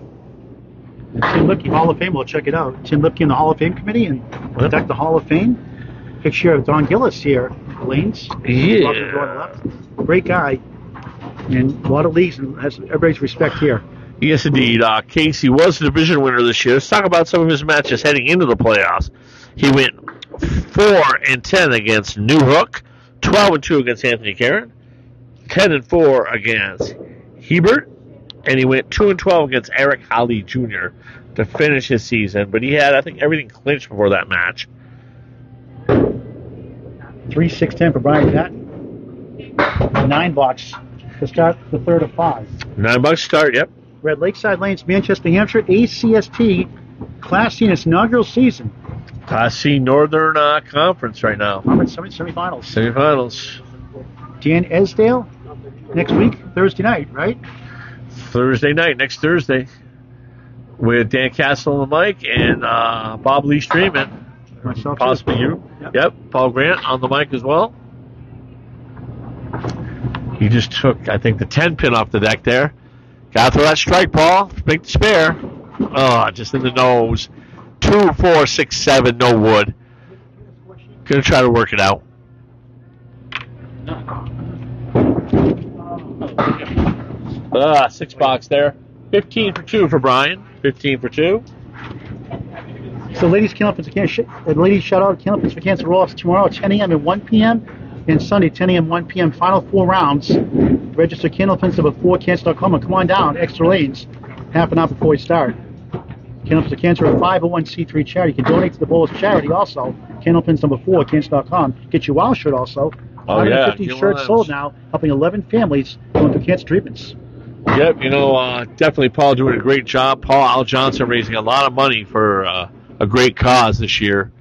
A: Tim Lipke, Hall of Fame, we'll check it out. Tim Lipke and the Hall of Fame Committee and protect the Hall of Fame. Picture of Don Gillis here, Lanes.
B: Yeah.
A: Great guy. And a lot of leagues and has everybody's respect here.
B: Yes, indeed. Casey was the division winner this year. Let's talk about some of his matches heading into the playoffs. He went 4-10 against New Hook, 12-2 against Anthony Caron, 10-4 against Hebert, and he went 2-12 against Eric Holly Jr. to finish his season. But he had, I think, everything clinched before that match.
A: 3-6-10 for Brian Patten. $9 to start the third of 5.
B: $9 start, yep.
A: We're at Lakeside Lanes, Manchester, New Hampshire, ACST Class C in its inaugural season.
B: Class C Northern Conference right now.
A: Conference semifinals.
B: Semifinals.
A: Dan Esdale next week, Thursday night, right?
B: Thursday night, next Thursday. with Dan Castle on the mic and Bob Lee Streaman.
A: Myself,
B: Possibly
A: too.
B: you. Yep. Paul Grant on the mic as well. He just took, I think, the 10 pin off the deck there. Got to throw that strike ball. Make the spare. Oh, just in the nose. 2, 4, 6, 7, no wood. Gonna try to work it out. 6 box there. 15 for 2 for Brian. 15 for 2.
A: So, ladies, ladies, shout out Candlepins for Cancer Ross tomorrow at 10 a.m. and 1 p.m. and Sunday 10 a.m. 1 p.m. Final 4 rounds. Register Candlepins number 4 cancer.com and come on down. Extra lanes, half an hour before we start. Candlepins for Cancer, a 501c3 charity. You can donate to the Bowlers charity also. Candlepins number 4 cancer.com. Get your WOW shirt also.
B: Oh, yeah.
A: 150 shirts sold now, helping 11 families going through cancer treatments.
B: Yep, definitely Paul doing a great job. Paul Al Johnson raising a lot of money for a great cause this year.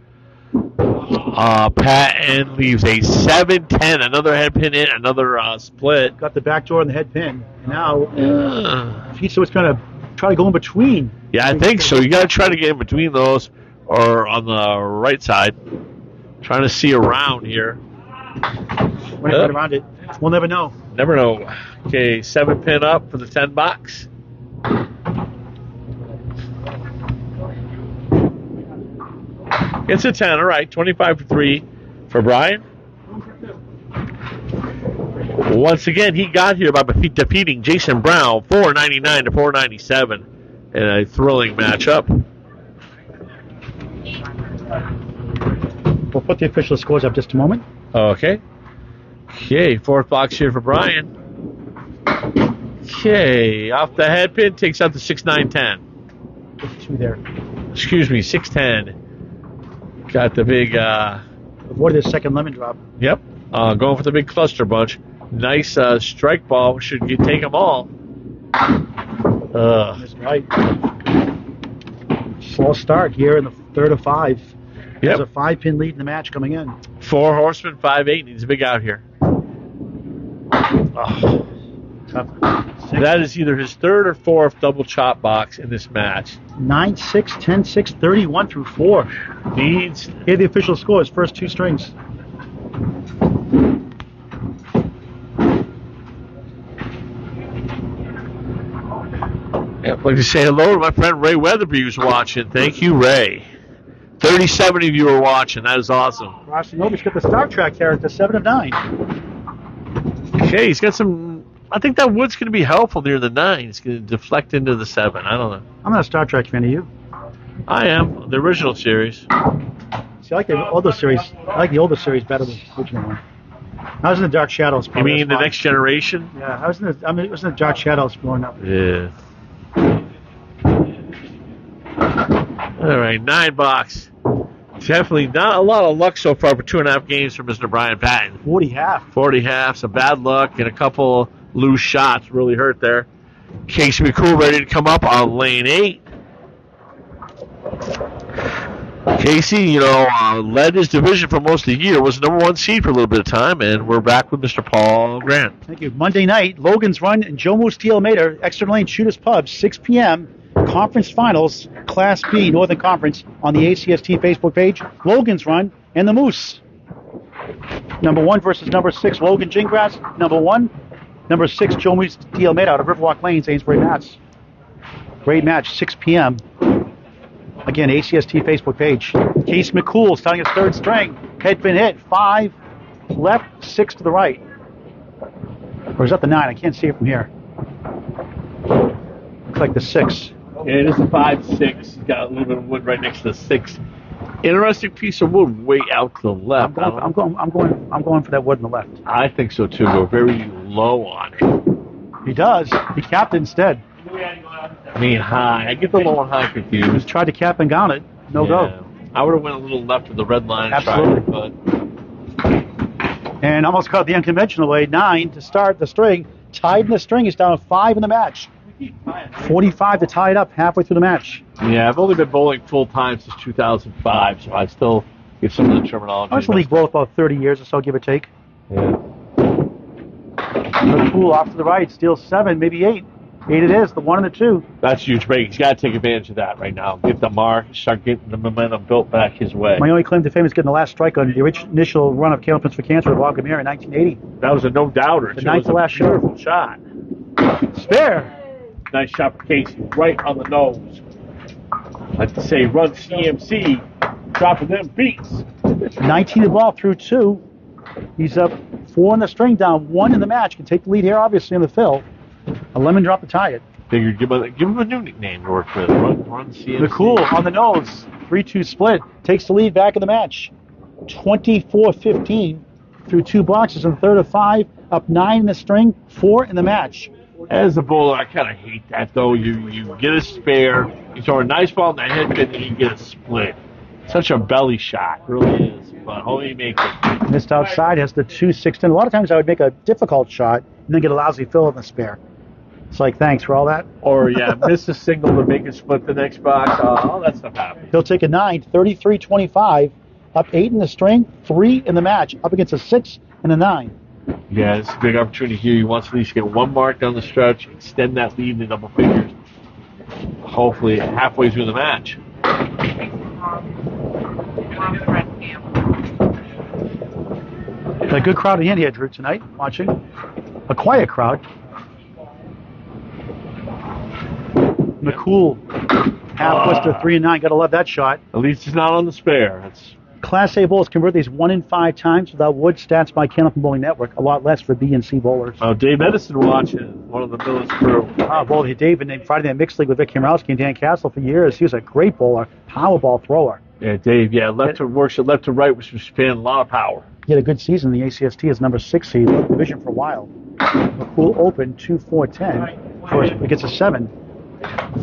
B: Patten leaves a 7-10, another head pin in, another split.
A: Got the back door and the head pin. Now, he's going to try to go in between.
B: Yeah, I think so. You got to try to get in between those or on the right side. Trying to see around here.
A: Right around it. We'll never know.
B: Never know. Okay, 7 pin up for the 10 box. It's a 10, all right. 25 for 3 for Brian. Once again, he got here by defeating Jason Brown, 499 to 497 in a thrilling matchup.
A: We'll put the official scores up just a moment.
B: Okay. Okay, 4th box here for Brian. Okay, off the head pin, takes out the 6-9-10.
A: 2 there.
B: Excuse me, 6-10. Got the big,
A: Avoided the second lemon drop.
B: Yep, going for the big cluster bunch. Nice strike ball. Should take them all.
A: That's right. Slow start here in the 3rd of 5.
B: Yep.
A: There's a 5-pin lead in the match coming in.
B: 4 horsemen, 5-8. Needs a big out here. Oh.
A: Tough.
B: That is either his 3rd or 4th double chop box in this match.
A: 9-6, 10-6, 31 through 4.
B: Needs.
A: Here are the official scores. First 2 strings.
B: I'd like to say hello to my friend Ray Weatherby who's watching. Thank you, Ray. 37 of you are watching. That is awesome.
A: Ross Novi's got the Star Trek character, 7 of 9.
B: Okay, he's got some. I think that wood's going to be helpful near the 9. It's going to deflect into the 7. I don't know.
A: I'm not a Star Trek fan. Are you?
B: I am. The original series.
A: See, I like the older series. I like the older series better than the original one. I was in the Dark Shadows.
B: You mean the Next Generation?
A: Yeah, I was in the Dark Shadows growing up.
B: Yeah. All right, 9 box. Definitely not a lot of luck so far for 2.5 games for Mr. Brian Patten.
A: 40 half.
B: 40 half, some bad luck, and a couple loose shots really hurt there. Casey McCoole ready to come up on lane 8. Casey, led his division for most of the year, was the number 1 seed for a little bit of time, and we're back with Mr. Paul Grant.
A: Thank you. Monday night, Logan's Run and Jomo Steele Mater, Extra Lane Shooters Pub, 6 p.m. Conference Finals, Class B, Northern Conference, on the ACST Facebook page. Logan's Run and the Moose. Number 1 versus number 6, Logan Gingras. Number 1, number 6, Jomo Steele Mater out of Riverwalk Lanes, Amesbury, Mass. Great match, 6 p.m. Again, ACST Facebook page. Case McCoole starting his 3rd string. Head pin hit. 5 left, 6 to the right. Or is that the 9? I can't see it from here. Looks like the 6.
B: Yeah, it is a 5-6. Got a little bit of wood right next to the 6. Interesting piece of wood way out to the left.
A: I'm going for that wood on the left.
B: I think so too. We're very low on it.
A: He does. He capped it instead.
B: I mean high. I get the low and high confused.
A: Just tried to cap and gown it. No go.
B: I would have went a little left of the red line.
A: Absolutely.
B: But
A: and almost caught the unconventional way. 9 to start the string. Tied in the string. He's down 5 in the match. 45 to tie it up halfway through the match.
B: Yeah, I've only been bowling full time since 2005, so I still get some of the terminology.
A: I was in the league bowl about 30 years or so, give or take.
B: Yeah.
A: McCoole off to the right, steals 7, maybe 8. 8 it is, the 1 and the 2.
B: That's a huge break. He's got to take advantage of that right now. Get the mark, start getting the momentum built back his way.
A: My only claim to fame is getting the last strike on the initial run of Candlepins for Cancer with Bob Gamere in 1980.
B: That was a no-doubter.
A: The ninth to last shot.
B: Beautiful shot.
A: Spare.
B: Nice shot for Casey, right on the nose. Like to say, run CMC, dropping them beats.
A: 19 to ball through 2. He's up 4 in the string, down 1 in the match. Can take the lead here, obviously, in the fill. A lemon drop to tie it.
B: Figured give him a new nickname to work with. Run CMC.
A: McCoole on the nose. 3-2 split. Takes the lead back in the match. 24-15 through 2 boxes in the third of 5. Up 9 in the string, 4 in the match.
B: As a bowler, I kind of hate that, though. You get a spare, you throw a nice ball in the head pin, and you get a split. Such a belly shot, really is. But only makes it.
A: Missed outside, has the 2-6-10. A lot of times I would make a difficult shot and then get a lousy fill in the spare. It's like, thanks for all that.
B: Or, miss a single to make it split the next box. All that stuff happens.
A: He'll take a 9, 33-25. Up 8 in the string, 3 in the match. Up against a 6 and a 9.
B: Yeah, it's a big opportunity here. He wants to at least get 1 mark down the stretch, extend that lead into double figures. Hopefully halfway through the match.
A: A good crowd in here, Drew, tonight, watching. A quiet crowd. McCoole, half Worcester, 3-9. Gotta love that shot.
B: At least he's not on the spare. That's
A: Class A bowlers convert these 1 in 5 times without wood. Stats by Candlepin Bowling Network. A lot less for B and C bowlers.
B: Dave Edison watching, one of the Miller's crew.
A: Bowler David named Friday Night Mixed League with Vic Kamrowski and Dan Castle for years. He was a great bowler, power ball thrower.
B: Yeah, Dave, left to works left to right with some spin, a lot of power.
A: He had a good season in the ACST as number 6 seed, led the division for a while. McCoole opened 2-4-10. First, it gets a 7.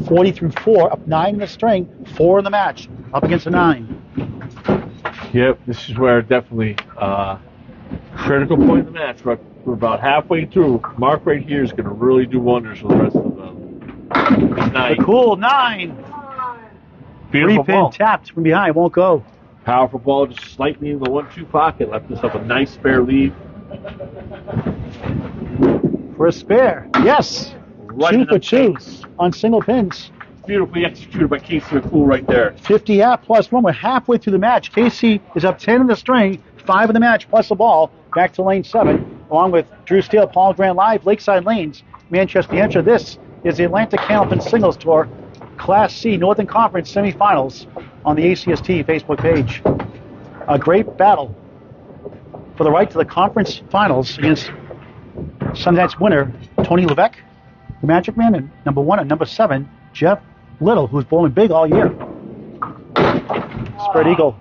A: 40 through 4, up 9 in the string, 4 in the match, up against a 9.
B: Yep, this is where definitely critical point in the match. We're about halfway through. Mark right here is going to really do wonders for the rest of the night.
A: McCoole, 9.
B: Beautiful
A: 3-pin
B: ball.
A: tapped from behind, won't go.
B: Powerful ball, just slightly in the 1-2 pocket. Left us up a nice spare lead.
A: For a spare, yes.
B: Right
A: 2
B: in
A: for
B: the
A: 2
B: face.
A: on single pins.
B: Beautifully executed by Casey McCoole right there.
A: 50 out plus 1. We're halfway through the match. Casey is up 10 in the string, 5 in the match plus a ball. Back to lane 7, along with Drew Steele, Paul Grant Live, Lakeside Lanes, Manchester, New Hampshire. This is the Atlantic Candlepin Singles Tour, Class C Northern Conference Semifinals on the ACST Facebook page. A great battle for the right to the conference finals against Sunday night's winner, Tony Levesque, the Magic Man, and number 1 and number 7, Jeff Little, who's bowling big all year. Spread eagle.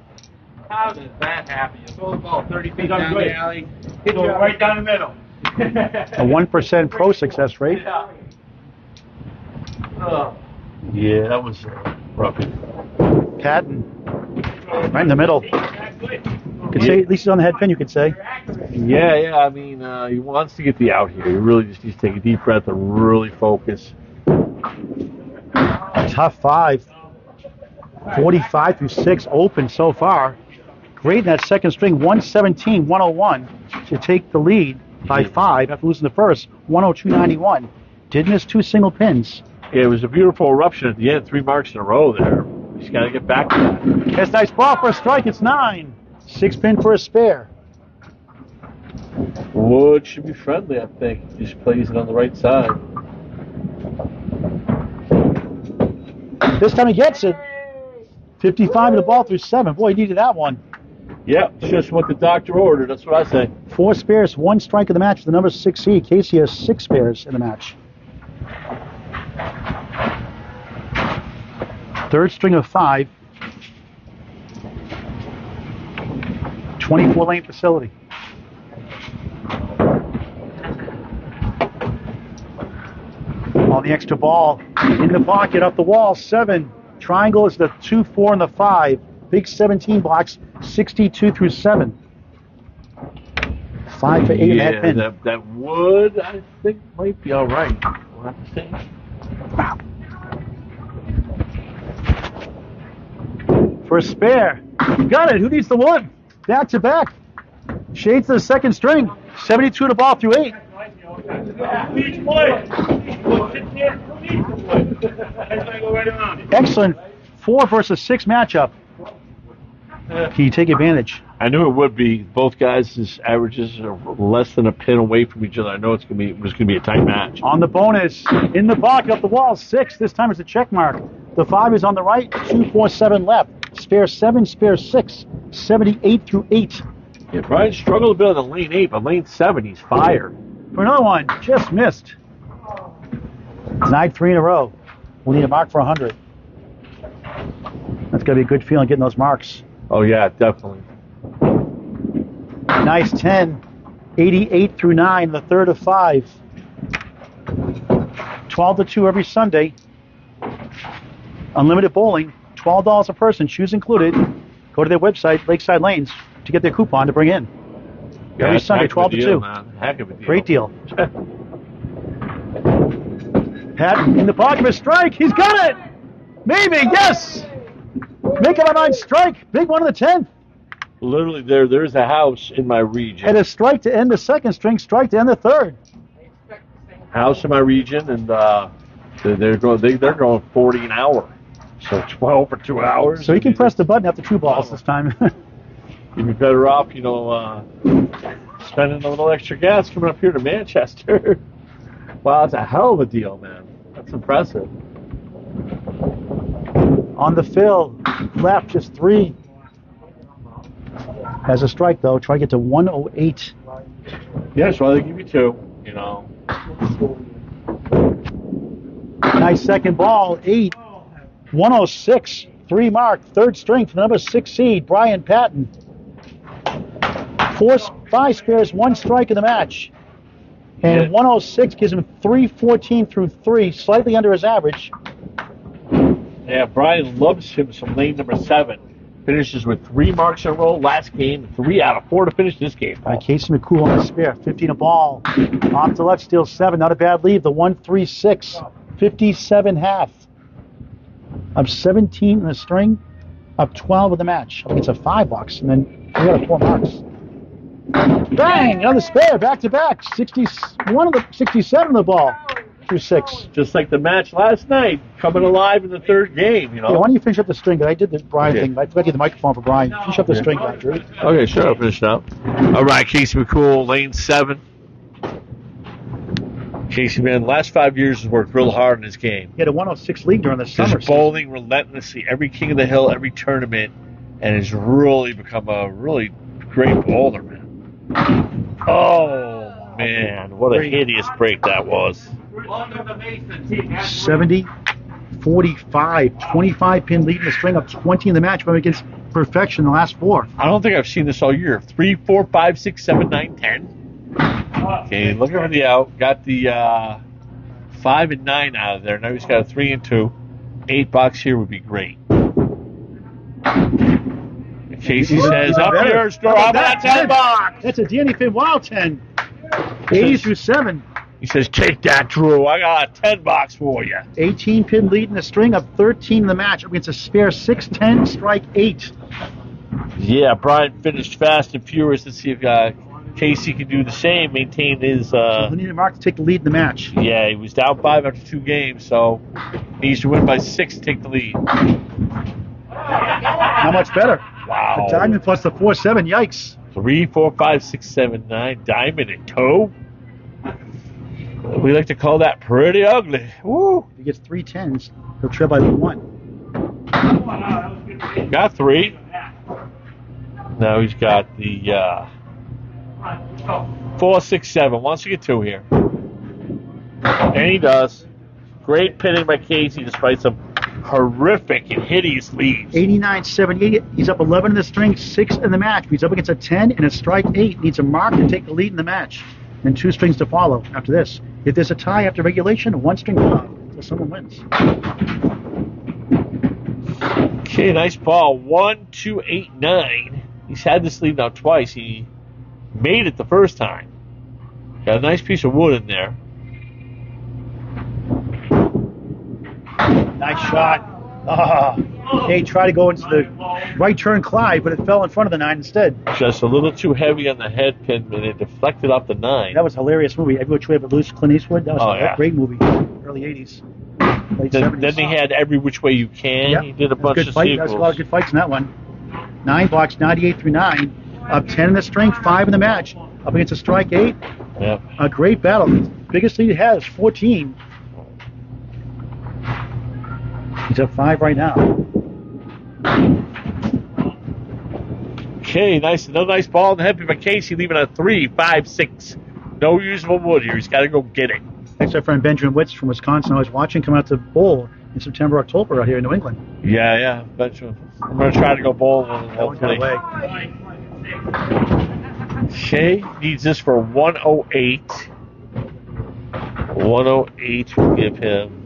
C: How does that happen? You throw the ball 30 feet down the alley, hit you right down the middle.
A: A 1% pro success rate.
B: Yeah, that was rough.
A: Patten, right in the middle. Could say, at least he's on the head pin, you could say.
B: Yeah. I mean, he wants to get the out here. He really just needs to take a deep breath and really focus.
A: A tough 5. 45 through 6 open so far. Great in that second string, 117-101 to take the lead by 5 after losing the first, 102-91. Did miss 2 single pins.
B: Yeah, it was a beautiful eruption at the end. 3 marks in a row there. He's got to get back to that.
A: That's a nice ball for a strike. It's 9. 6 pin for a spare.
B: Wood should be friendly, I think. He just plays it on the right side.
A: This time he gets it. 55 in the ball through 7. Boy, he needed that one.
B: Yep, just what the doctor ordered. That's what I say.
A: 4 spares, 1 strike in the match. The number 6 seed. Casey has 6 spares in the match. Third string of 5. 24 lane facility. On the extra ball, in the pocket, up the wall, 7. Triangle is the 2, 4, and the 5. Big 17 blocks, 62 through 7. 5 for 8 in the head pin.
B: That wood, I think, might be all right. We'll have to see.
A: For a spare. Got it. Who needs the wood? Back to back. Shades to the second string. 72 to ball through 8. Excellent 4 versus 6 matchup. Can you take advantage?
B: I knew it would be. Both guys' averages are less than a pin away from each other. I know it was going to be a tight match.
A: On the bonus, in the block, up the wall, 6. This time it's a check mark. The 5 is on the right, 2, 4, 7 left. Spare 7, spare 6, 78 through 8.
B: Yeah, Brian struggled a bit on the lane 8, but lane 7, he's fired.
A: For another one, just missed. Denied 3 in a row. We need a mark for 100. That's going to be a good feeling getting those marks.
B: Oh, yeah, definitely.
A: Nice 10. 88 through 9, the third of 5. 12 to 2 every Sunday. Unlimited bowling, $12 a person, shoes included. Go to their website, Lakeside Lanes, to get their coupon to bring in.
B: Yeah,
A: Every Sunday, 12 to 2.
B: Man. Heck of a deal.
A: Great deal. Patten in the pocket of a strike. He's got it. Maybe, yes. Make it a 9 strike. Big one in the 10th.
B: Literally, there's a house in my region.
A: And a strike to end the second string, strike to end the third.
B: House in my region, and they're going 40 an hour. So 12 for 2 hours.
A: So you can press the button after 2 balls this time.
B: You'd be better off, spending a little extra gas coming up here to Manchester. Wow, that's a hell of a deal, man. That's impressive.
A: On the fill, left, just 3. Has a strike, though. Try to get to 108.
B: Yeah, so they give you 2,
A: Nice second ball, 8. 106, 3 mark, third string for the number 6 seed, Brian Patten. 5 spares, 1 strike in the match. And 106 gives him 314 through 3, slightly under his average.
B: Yeah, Brian loves him some lane number 7. Finishes with 3 marks in a row last game, 3 out of 4 to finish this game.
A: Casey McCoole on the spare, 15 a ball. Off to left, steals 7, not a bad lead. The 136, 57 half. Up 17 in the string, up 12 of the match. I think it's a $5, and then we got 4 marks. Bang! Another spare, back to back. 61 of the 67 of the ball through 6.
B: Just like the match last night, coming alive in the third game.
A: Yeah, why don't you finish up the string? I did the Brian thing. I forgot to get the microphone for Brian. Finish up the string, Drew.
B: Okay, sure, I'll finish it up. All right, Casey McCoole, lane 7. Casey, man, last 5 years has worked real hard in his game.
A: He had a 106 league during the summer.
B: Just bowling relentlessly every King of the Hill, every tournament, and has really become a really great bowler, man. Oh, man, what a hideous break that was.
A: 70, 45, 25 pin lead in the string, up 20 in the match, but against perfection in the last 4.
B: I don't think I've seen this all year. 3, 4, 5, 6, 7, 9, 10. Okay, looking for the out. Got the 5 and 9 out of there. Now he's got a 3 and 2. $8 here would be great. Casey says, up yours, Drew. How about that $10?
A: That's a Danny Finn Wild 10. 80 through 7.
B: He says, take that, Drew. I got $10 for you.
A: 18 pin lead in the string, up 13 in the match. Up against a spare 6-10, strike 8.
B: Yeah, Brian finished fast and furious. Let's see if Casey can do the same, maintain his...
A: So he needed a mark to take the lead in the match.
B: Yeah, he was down 5 after 2 games, so he needs to win by 6 to take the lead.
A: Not much better.
B: Wow.
A: The diamond plus the 4-7, yikes.
B: 3, 4, 5, 6, 7, 9, diamond and toe. We like to call that pretty ugly. Woo!
A: If he gets 3 10s, he'll trail by 1.
B: Got 3. Now he's got the 4, 6, 7. Wants to get 2 here. And he does. Great pitting by Casey despite some horrific and hideous leads.
A: 89-78. He's up 11 in the string, 6 in the match. He's up against a 10 and a strike 8. Needs a mark to take the lead in the match. And 2 strings to follow after this. If there's a tie after regulation, 1 string off until someone wins.
B: Okay, nice ball. 1, 2, 8, 9. He's had this lead now twice. He made it the first time. Got a nice piece of wood in there.
A: Nice shot. 8 tried to go into the right turn Clyde, but it fell in front of the 9 instead.
B: Just a little too heavy on the head pin, and it deflected off the 9.
A: That was a hilarious movie. Every Which Way But Loose, Clint Eastwood. That was a great movie. Early 80s. Late 70s.
B: Then he had Every Which Way You Can.
A: Yep.
B: He did a bunch of sequels.
A: There was a lot of good fights in that one. 9 blocks, 98 through 9. Up 10 in the strength, 5 in the match. Up against a strike 8.
B: Yep.
A: A great battle. Biggest lead he has, 14. He's up 5 right now.
B: Okay, another nice ball in the head by Casey, leaving a 3, 5, 6. No usable wood here. He's got to go get it.
A: Thanks to our friend Benjamin Witz from Wisconsin. I was watching him come out to bowl in September, October out here in New England.
B: Yeah. Benjamin. I'm going to try to go bowl.
A: That one got away.
B: Okay, needs this for 108. 108 will give him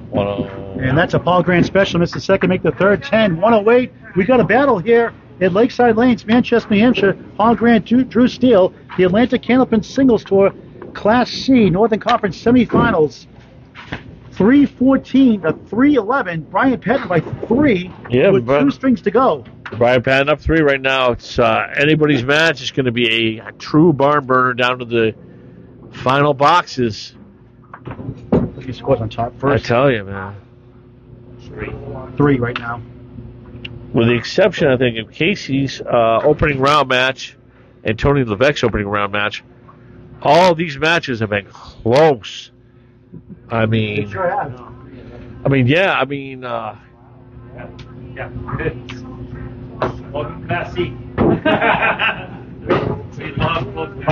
B: 108.
A: And that's a Paul Grant special. Missed the second, make the third. 10, 108. We got a battle here at Lakeside Lanes, Manchester, New Hampshire. Paul Grant, Drew Steele, the Atlantic Candlepin Singles Tour, Class C, Northern Conference Semifinals. 314 to 311. Brian Patten by 3 with 2 strings to go.
B: Brian Patten up 3 right now. It's anybody's match. It's going to be a true barn burner down to the final boxes.
A: He scores on top first.
B: I tell you, man.
A: 3 right now.
B: With the exception, I think, of Casey's opening round match and Tony Levesque's opening round match, all of these matches have been close. I mean,
A: Sure have.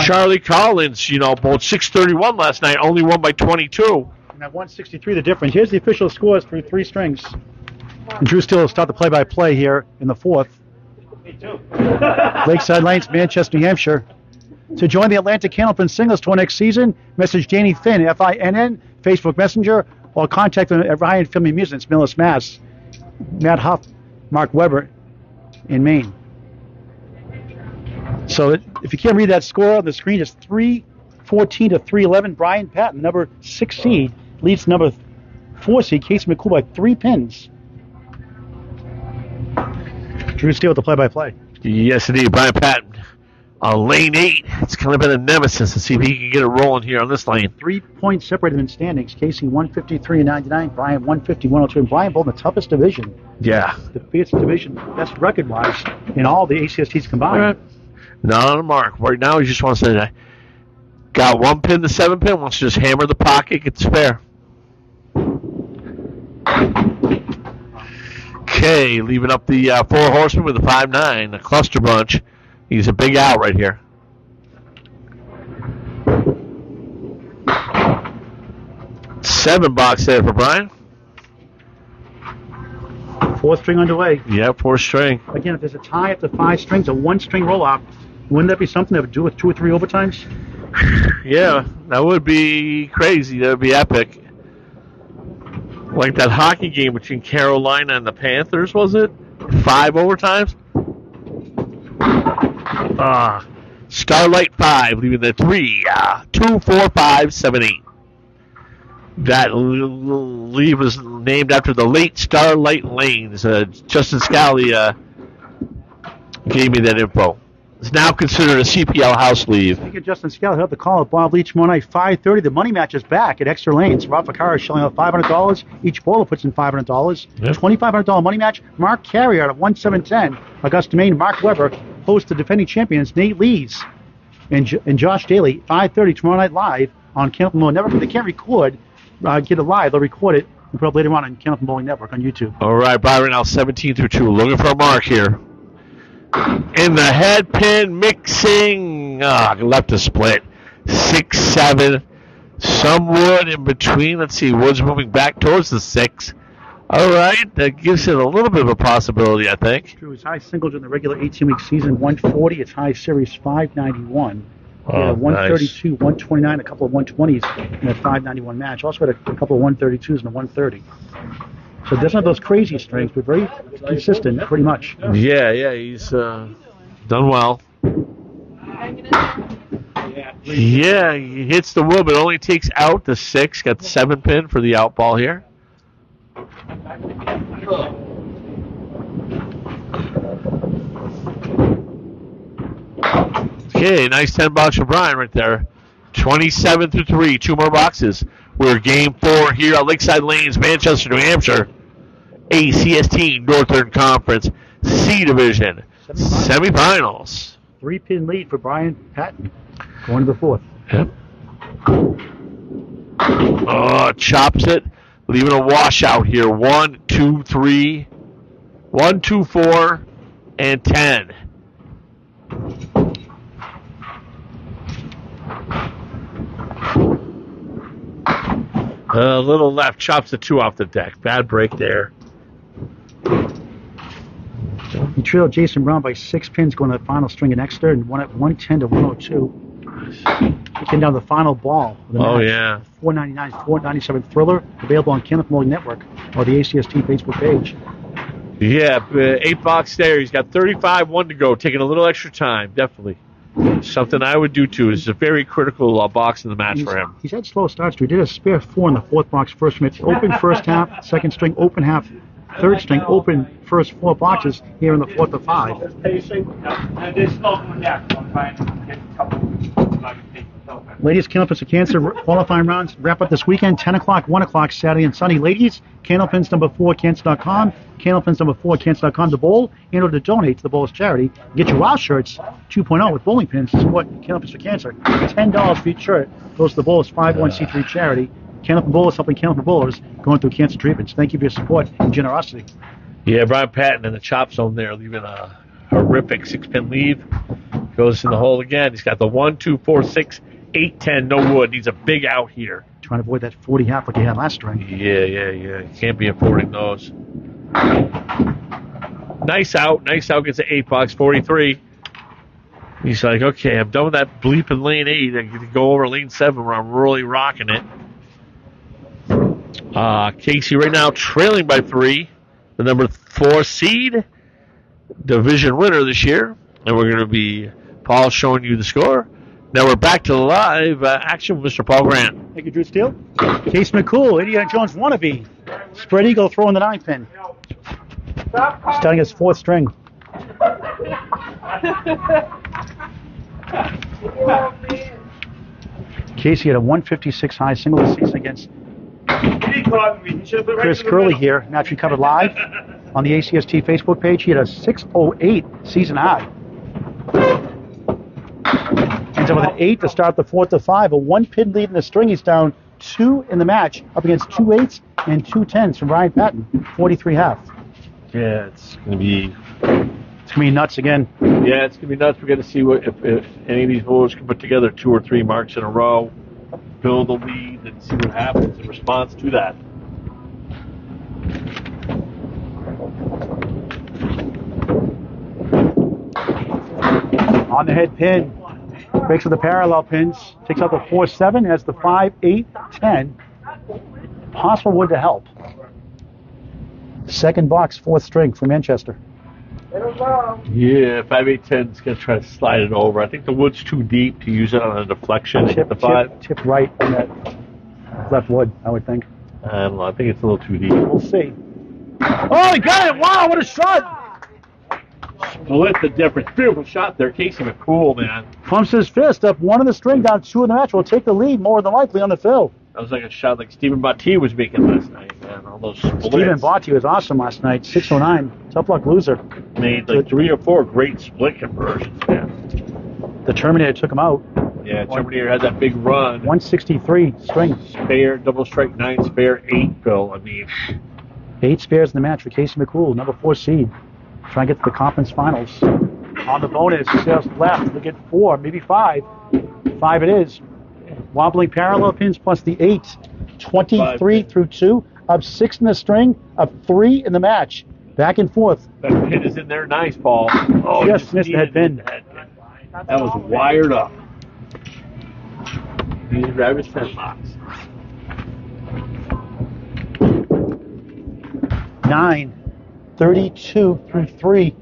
B: Charlie Collins, bowled 631 last night, only won by 22.
A: And at 163 the difference. Here's the official scores through 3 strings. And Drew Steele will start the play-by-play here in the 4th. Lakeside Lanes, Manchester, New Hampshire. To join the Atlantic Candlepin Singles Tour next season, message Danny Finn, F-I-N-N, Facebook Messenger, or contact them at Ryan Film Amusements, Millis, Mass. Matt Huff, Mark Weber in Maine. So if you can't read that score on the screen, it's 314 to 311. Brian Patten, number 6 seed, leads number 4 seed, Casey McCoole, by 3 pins. Drew Steele with the play-by-play.
B: Yes, indeed. Brian Patten. Lane 8. It's kind of been a nemesis to see if he can get it rolling here on this lane.
A: 3 points separated in standings. Casey 153 and 99. Brian 150, 102. And Brian bowled in the toughest division.
B: Yeah.
A: The biggest division, best record-wise, in all the ACSTs combined.
B: Right. Not on the mark. Right now, he just wants to got 1 pin to 7 pin. Wants to just hammer the pocket, get spare. Okay, leaving up the 4 horsemen with the 5-9, the cluster bunch. He's a big out right here. Seven box there for Brian.
A: 4th string underway.
B: Yeah, 4th string.
A: Again, if there's a tie after 5 strings, a 1-string roll-off, wouldn't that be something that would do with 2 or 3 overtimes?
B: Yeah, that would be crazy. That would be epic. Like that hockey game between Carolina and the Panthers, was it? 5 overtimes? Starlight 5, leaving the 3, 2, 4, 5, 7, 8. That leave was named after the late Starlight Lanes. Justin Scally gave me that info. It's now considered a CPL house leave.
A: Speaking of Justin Scally, he'll have the call at Bob Leach tomorrow night, 5:30. The money match is back at Extra Lanes. Rob Ficarra is shelling out $500. Each bowler puts in $500.
B: Yep.
A: $2,500 money match. Mark Carrier out of 1710, Augusta, Maine. Mark Weber hosts the defending champions, Nate Lees and Josh Daly. 5:30 tomorrow night live on Candlepin Bowling Network. If they can't record, get it live. They'll record it and put it up later on Candlepin Bowling Network on YouTube.
B: All right, Byron, now 17 through 2. Looking for a mark here. In the head pin, mixing. Left to split. 6, 7. Some wood in between. Let's see. Wood's moving back towards the 6. All right. That gives it a little bit of a possibility, I think.
A: True. His high singles in the regular 18-week season, 140. Its high series, 591.
B: Oh,
A: 132,
B: nice.
A: 129, a couple of 120s in that 591 match. Also had a couple of 132s and a 130. So it doesn't have those crazy strings, but very consistent, pretty much.
B: Yeah, he's done well. Yeah, he hits the wood, but only takes out the 6. Got the 7 pin for the out ball here. Okay, nice 10 bucks for Brian right there. 27 through 3, 2 more boxes. We're game 4 here at Lakeside Lanes, Manchester, New Hampshire. ACST Northern Conference C Division Semifinals.
A: 3-pin lead for Brian Patten going to the 4th.
B: Yep. Oh, chops it, leaving a washout here. 1, 2, 3, 1, 2, 4, and 10. A little left, chops the 2 off the deck. Bad break there.
A: He trailed Jason Brown by 6 pins going to the final string in Exeter and won at 110 to 102. He came down to the final ball of the match.
B: Oh, yeah.
A: 499, 497 Thriller, available on Candlepin Network or the ACST Facebook page.
B: Yeah, 8 bucks there. He's got 35, 1 to go. Taking a little extra time, definitely. Something I would do too. It's a very critical box in the match for him.
A: He's had slow starts too. He did a spare 4 in the 4th box first minute. Open first half, second string, open half, third string, open first 4 boxes here in the 4th of 5. Ladies, Candlepins of Cancer qualifying rounds wrap up this weekend, 10 o'clock, 1 o'clock, Saturday and Sunday. Ladies, Candlepins number 4, Cancer.com. Candlepins number 4, Cancer.com. The Bowl, in order to donate to the Bowl's charity. Get your WOW shirts 2.0 with bowling pins to support Candlepins for Cancer. $10 for each shirt goes to the Bowl's 501c3 charity. Candlepin Bowlers helping Candlepin Bowlers going through cancer treatments. Thank you for your support and generosity.
B: Yeah, Brian Patten in the chop zone there, leaving a horrific 6-pin lead. Goes in the hole again. He's got the 1, 2, 4, 6, 8, 10, no wood. Needs a big out here.
A: Trying to avoid that 40 half like he had last string.
B: Yeah. You can't be affording those. Nice out. Gets an 8 bucks, 43. He's like, okay, I'm done with that bleeping lane 8. I can go over lane 7 where I'm really rocking it. Casey right now trailing by 3. The number 4 seed. Division winner this year. And we're going to be Paul showing you the score. Now we're back to live action with Mr. Paul Grant.
A: Thank you, Drew Steele. Case McCoole, Indiana Jones wannabe. Spread eagle throwing the 9-pin. Starting his 4th string. Casey had a 156 high single this season against Chris Curley here. Naturally covered live on the ACST Facebook page. He had a 608 season high. Ends up with an 8 to start the 4th of 5. A 1-pin lead in the string. He's down 2 in the match, up against 2 8s and 2 10s from Brian Patten, 43 half.
B: Yeah, it's going to be
A: nuts again.
B: Yeah, it's going to be nuts. We're going to see if any of these bowlers can put together 2 or 3 marks in a row, build a lead, and see what happens in response to that.
A: On the head pin. Breaks with the parallel pins. Takes out the 4-7. Has the 5, 8, 10. Possible wood to help. Second box, 4th string for Manchester.
B: Yeah, 5, 8, 10 is going to try to slide it over. I think the wood's too deep to use it on a deflection and hit the 5.
A: Tip right on that left wood, I would think.
B: I don't know. I think it's a little too deep.
A: We'll see. Oh, he got it! Wow, what a shot!
B: Split the difference. Beautiful shot there. Casey McCoole, man.
A: Pumps his fist up 1 in the string, down 2 in the match. Will take the lead more than likely on the fill.
B: That was like a shot like Stephen Botti was making last night, man. All those splits.
A: Stephen Botti was awesome last night. 609. Tough luck loser.
B: Made like 3 or 4 great split conversions, man.
A: The Terminator took him out.
B: Yeah, Terminator had that big run.
A: 163 string.
B: Spare, double strike, 9 spare, 8 fill. I mean,
A: 8 spares in the match for Casey McCoole, number 4 seed. Trying to get to the conference finals. On the bonus, sails left. Look at 4, maybe 5. 5 it is. Wobbling parallel pins plus the 8. 23 through 2. Up 6 in the string. Up 3 in the match. Back and forth.
B: That pin is in there nice, Paul. Oh,
A: just missed the head pin.
B: That was wired up. He didn't grab his 10 box.
A: 9. 32 through 3.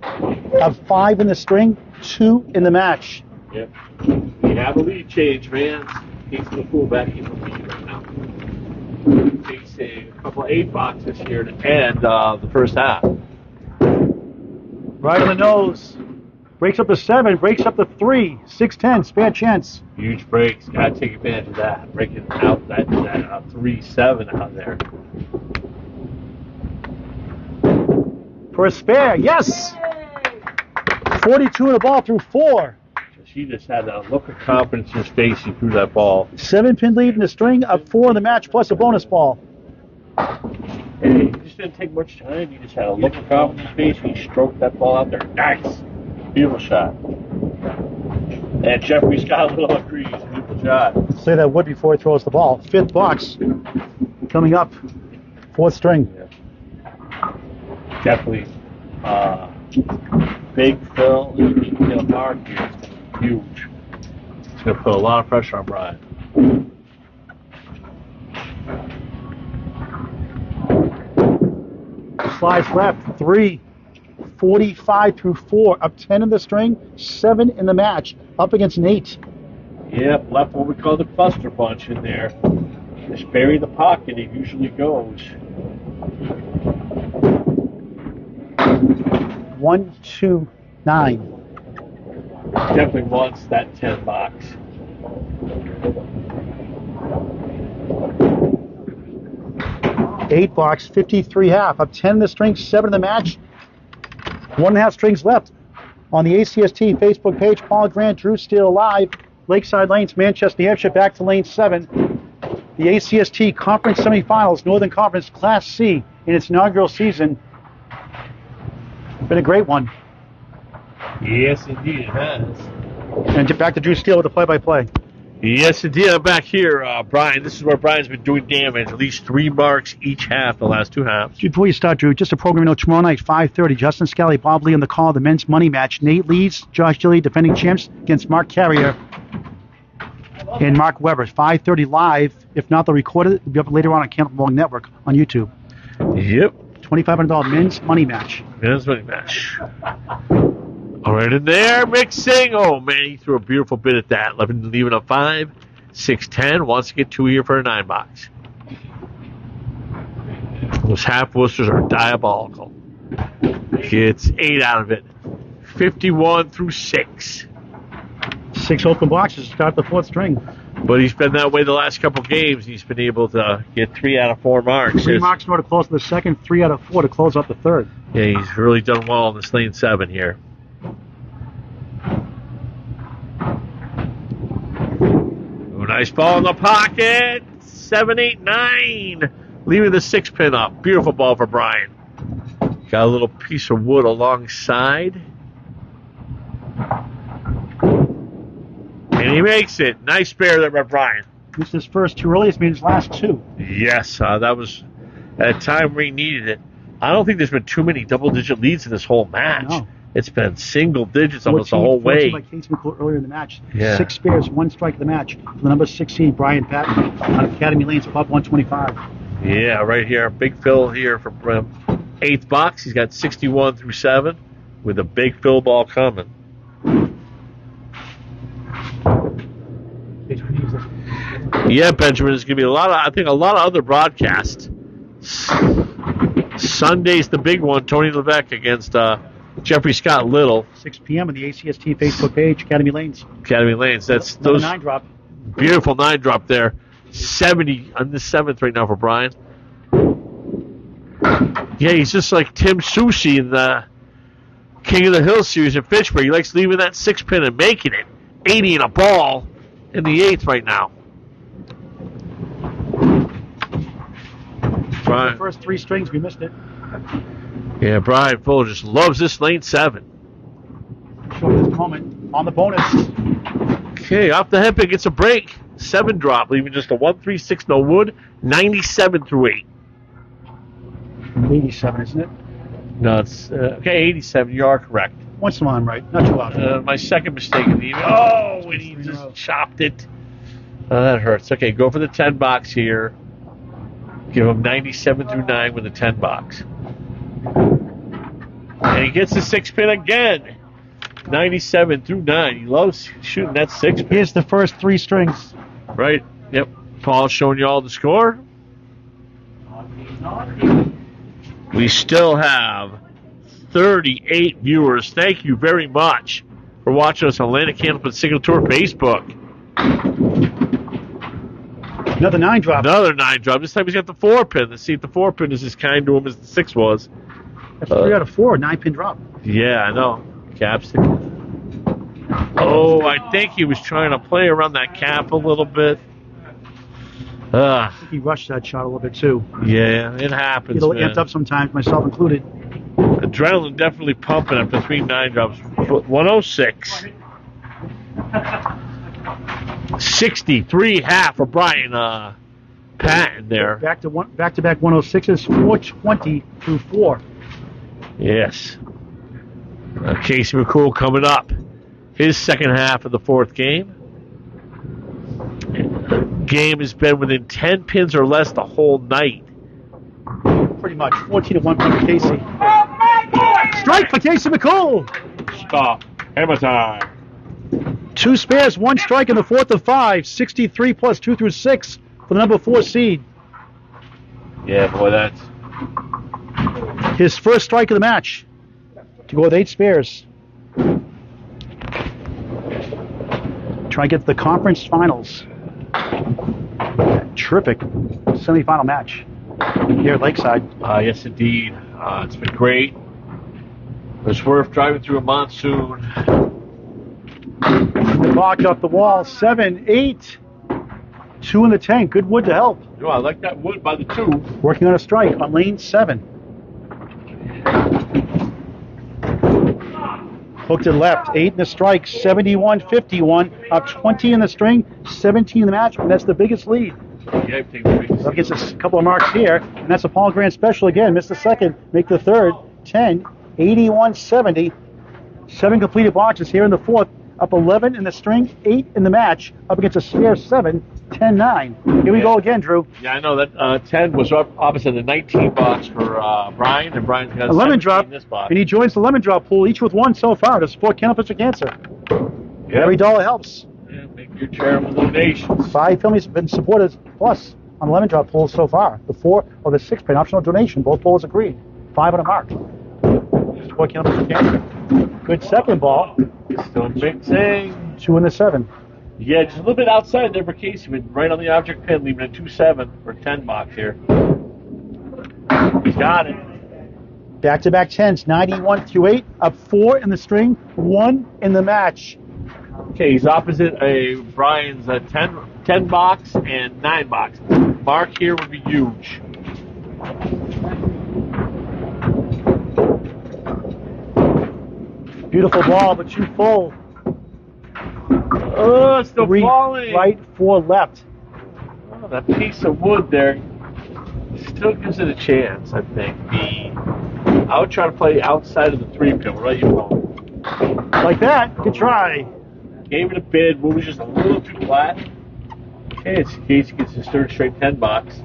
A: Up 5 in the string. 2 in the match.
B: Yep. We have a lead change, man. Casey McCoole back in the lead right now. Casey couple of 8 boxes here to end the first half.
A: Right on the nose. Breaks up to 7, breaks up to 3. 6-10, spare chance.
B: Huge breaks. Got to take advantage of that. Breaking out that 3-7 out there.
A: For a spare, yes! 42 in the ball through 4.
B: She just had a look of confidence in her face. She threw that ball.
A: 7-pin lead in the string, up 4 in the match, plus a bonus ball.
B: Hey, it just didn't take much time. You just had a look of confidence in your face. You stroked that ball out there. Nice. Beautiful shot. And Jeffrey Scott Little agrees. Beautiful shot.
A: Say that wood before he throws the ball. 5th box coming up. 4th string.
B: Yeah. Definitely big Phil and Mark here is huge. It's going to put a lot of pressure on Brian.
A: Slides left, 3. 45 through 4, up 10 in the string, 7 in the match, up against an 8.
B: Yep, left what we call the cluster punch in there. Just bury the pocket, it usually goes.
A: 1, 2, 9.
B: Definitely wants that 10 box.
A: Eight box, 53 half, up 10 in the string, 7 in the match. 1.5 strings left. On the ACST Facebook page, Paul Grant, Drew Steele live. Lakeside Lanes, Manchester, New Hampshire, back to lane 7. The ACST Conference Semifinals, Northern Conference Class C in its inaugural season. Been a great one.
B: Yes, indeed, it has.
A: And back to Drew Steele with the play-by-play.
B: Yes, indeed. I'm back here, Brian. This is where Brian's been doing damage. At least 3 marks each half, the last 2 halves.
A: Before you start, Drew, just a program note. Tomorrow night, 5:30, Justin Scally, Bob Lee on the call, the men's money match. Nate Lees, Josh Gilly, defending champs, against Mark Carrier and Mark Weber. 5:30 live. If not, they'll record it. It'll be up later on Candlepin Network on YouTube.
B: Yep.
A: $2,500 men's money match.
B: Men's money match. All right, in there, mixing. Oh, man, he threw a beautiful bit at that. Leaving a 5, 6-10. Wants to get 2 here for a 9 box. Those half Worcesters are diabolical. Gets 8 out of it. 51 through 6.
A: 6 open boxes to start the 4th string.
B: But he's been that way the last couple games. He's been able to get 3 out of 4 marks.
A: 3 marks in order to close the second, 3 out of 4 to close out the third.
B: Yeah, he's really done well in this lane 7 here. Oh, nice ball in the pocket. 7, 8, 9. Leaving the 6-pin up. Beautiful ball for Brian. Got a little piece of wood alongside. And he makes it. Nice spare there by Brian.
A: This is his first 2 early. It's been his last 2.
B: Yes, that was at a time where he needed it. I don't think there's been too many double-digit leads in this whole match.
A: No.
B: It's been single digits almost the whole way.
A: By Casey McCoole earlier in the match.
B: Yeah.
A: 6 spares, 1 strike of the match. For the number 16, Brian Patten out of Academy Lanes, above 125.
B: Yeah, right here. Big Phil here for 8th box. He's got 61 through 7 with a big Phil ball coming. Yeah, Benjamin, there's going to be a lot of other broadcasts. Sunday's the big one, Tony Levesque against Jeffrey Scott Little.
A: 6 p.m. on the ACST Facebook page, Academy Lanes.
B: Academy Lanes. That's
A: Another
B: those
A: 9 drop.
B: Beautiful 9 drop there. 70 on the 7th right now for Brian. Yeah, he's just like Tim Sushi in the King of the Hill series in Fitchburg. He likes leaving that 6-pin and making it. 80 in a ball in the 8th right now. Brian.
A: The first 3 strings, we missed it.
B: Yeah, Brian Fuller just loves this lane 7.
A: Show this moment on the bonus.
B: Okay, off the head pick, it's a break. 7 drop, leaving just a 1, 3, 6, no wood. 97 through 8.
A: 87, isn't it?
B: No, it's okay. 87. You are correct.
A: Once in a while, I'm right. Not too often.
B: My second mistake in the evening. Oh, and he just chopped it. That hurts. Okay, go for the 10 box here. Give him 97 through 9 with a 10 box. And he gets the 6-pin again. 97 through 9. He loves shooting that 6-pin.
A: Here's the first 3 strings.
B: Right. Yep. Paul's showing you all the score. We still have 38 viewers. Thank you very much for watching us on Atlantic Candlepin Single Tour Facebook.
A: Another 9 drop.
B: Another 9 drop. This time he's got the 4-pin. Let's see if the 4-pin is as kind to him as the 6 was.
A: That's 3 out of 4, 9-pin drop.
B: Yeah, I know. Capstick. Oh, I think he was trying to play around that cap a little bit.
A: I think he rushed that shot a little bit too.
B: Yeah, it happens.
A: Get a little
B: Man.
A: amped up sometimes, myself included.
B: Adrenaline definitely pumping after 3 9 drops. 106. 63 half for Brian Patten there.
A: Back to back 106s, 420 through 4.
B: Yes. Casey McCoole coming up. His second half of the 4th game. Game has been within 10 pins or less the whole night.
A: Pretty much 14-1 for Casey. Strike for Casey McCoole.
B: Stop. Hammer time.
A: 2 spares, 1 strike in the 4th of 5. 63 plus 2 through 6 for the number 4 seed.
B: Yeah, boy, that's...
A: His first strike of the match. To go with 8 spares. Try and get to the conference finals. Terrific semifinal match here at Lakeside.
B: Yes, indeed. It's been great. It's worth driving through a monsoon.
A: The block off the wall. 7, 8. 2 in the tank. Good wood to help.
B: Oh, I like that wood by the 2.
A: Working on a strike on lane 7. Hooked to the left. 8 in the strike. 71-51. Up 20 in the string. 17 in the match. And that's the biggest lead.
B: Yeah, take the biggest.
A: So gets us a couple of marks here. And that's a Paul Grant special again. Missed the second. Make the third. 10. 81-70. 7 completed boxes here in the 4th. Up 11 in the string. 8 in the match. Up against a spare 7. 10-9. Here we go again, Drew.
B: Yeah, I know that 10 was up opposite the 19 box for Brian, and Brian's got
A: 11 drop,
B: in this box.
A: and he joins the lemon drop pool, each with 1 so far to support Candlepin for Cancer.
B: Yep.
A: Every dollar helps.
B: Yeah, make your charitable donations.
A: 5 families have been supported plus on the lemon drop pool so far. The 4 or the 6 pin optional donation, both pools agreed. 5 on a mark. Support Candlepin for Cancer. Good second ball.
B: Still mixing.
A: 2 in the 7.
B: Yeah, just a little bit outside there for Casey, but right on the object pin, leaving a 2-7 or 10 box here. He's got it.
A: Back-to-back 10s, 91-8. Up 4 in the string, 1 in the match.
B: Okay, he's opposite a Brian's 10 box and 9 box. Mark here would be huge.
A: Beautiful ball, but too full.
B: Oh, it's still
A: 3
B: falling.
A: right, 4 left.
B: Oh, that piece of wood there still gives it a chance, I think. I would try to play outside of the 3-pin. What about you, Paul?
A: Like that, good try.
B: Gave it a bid, but it was just a little too flat. Okay, it's Casey gets his third straight 10 box.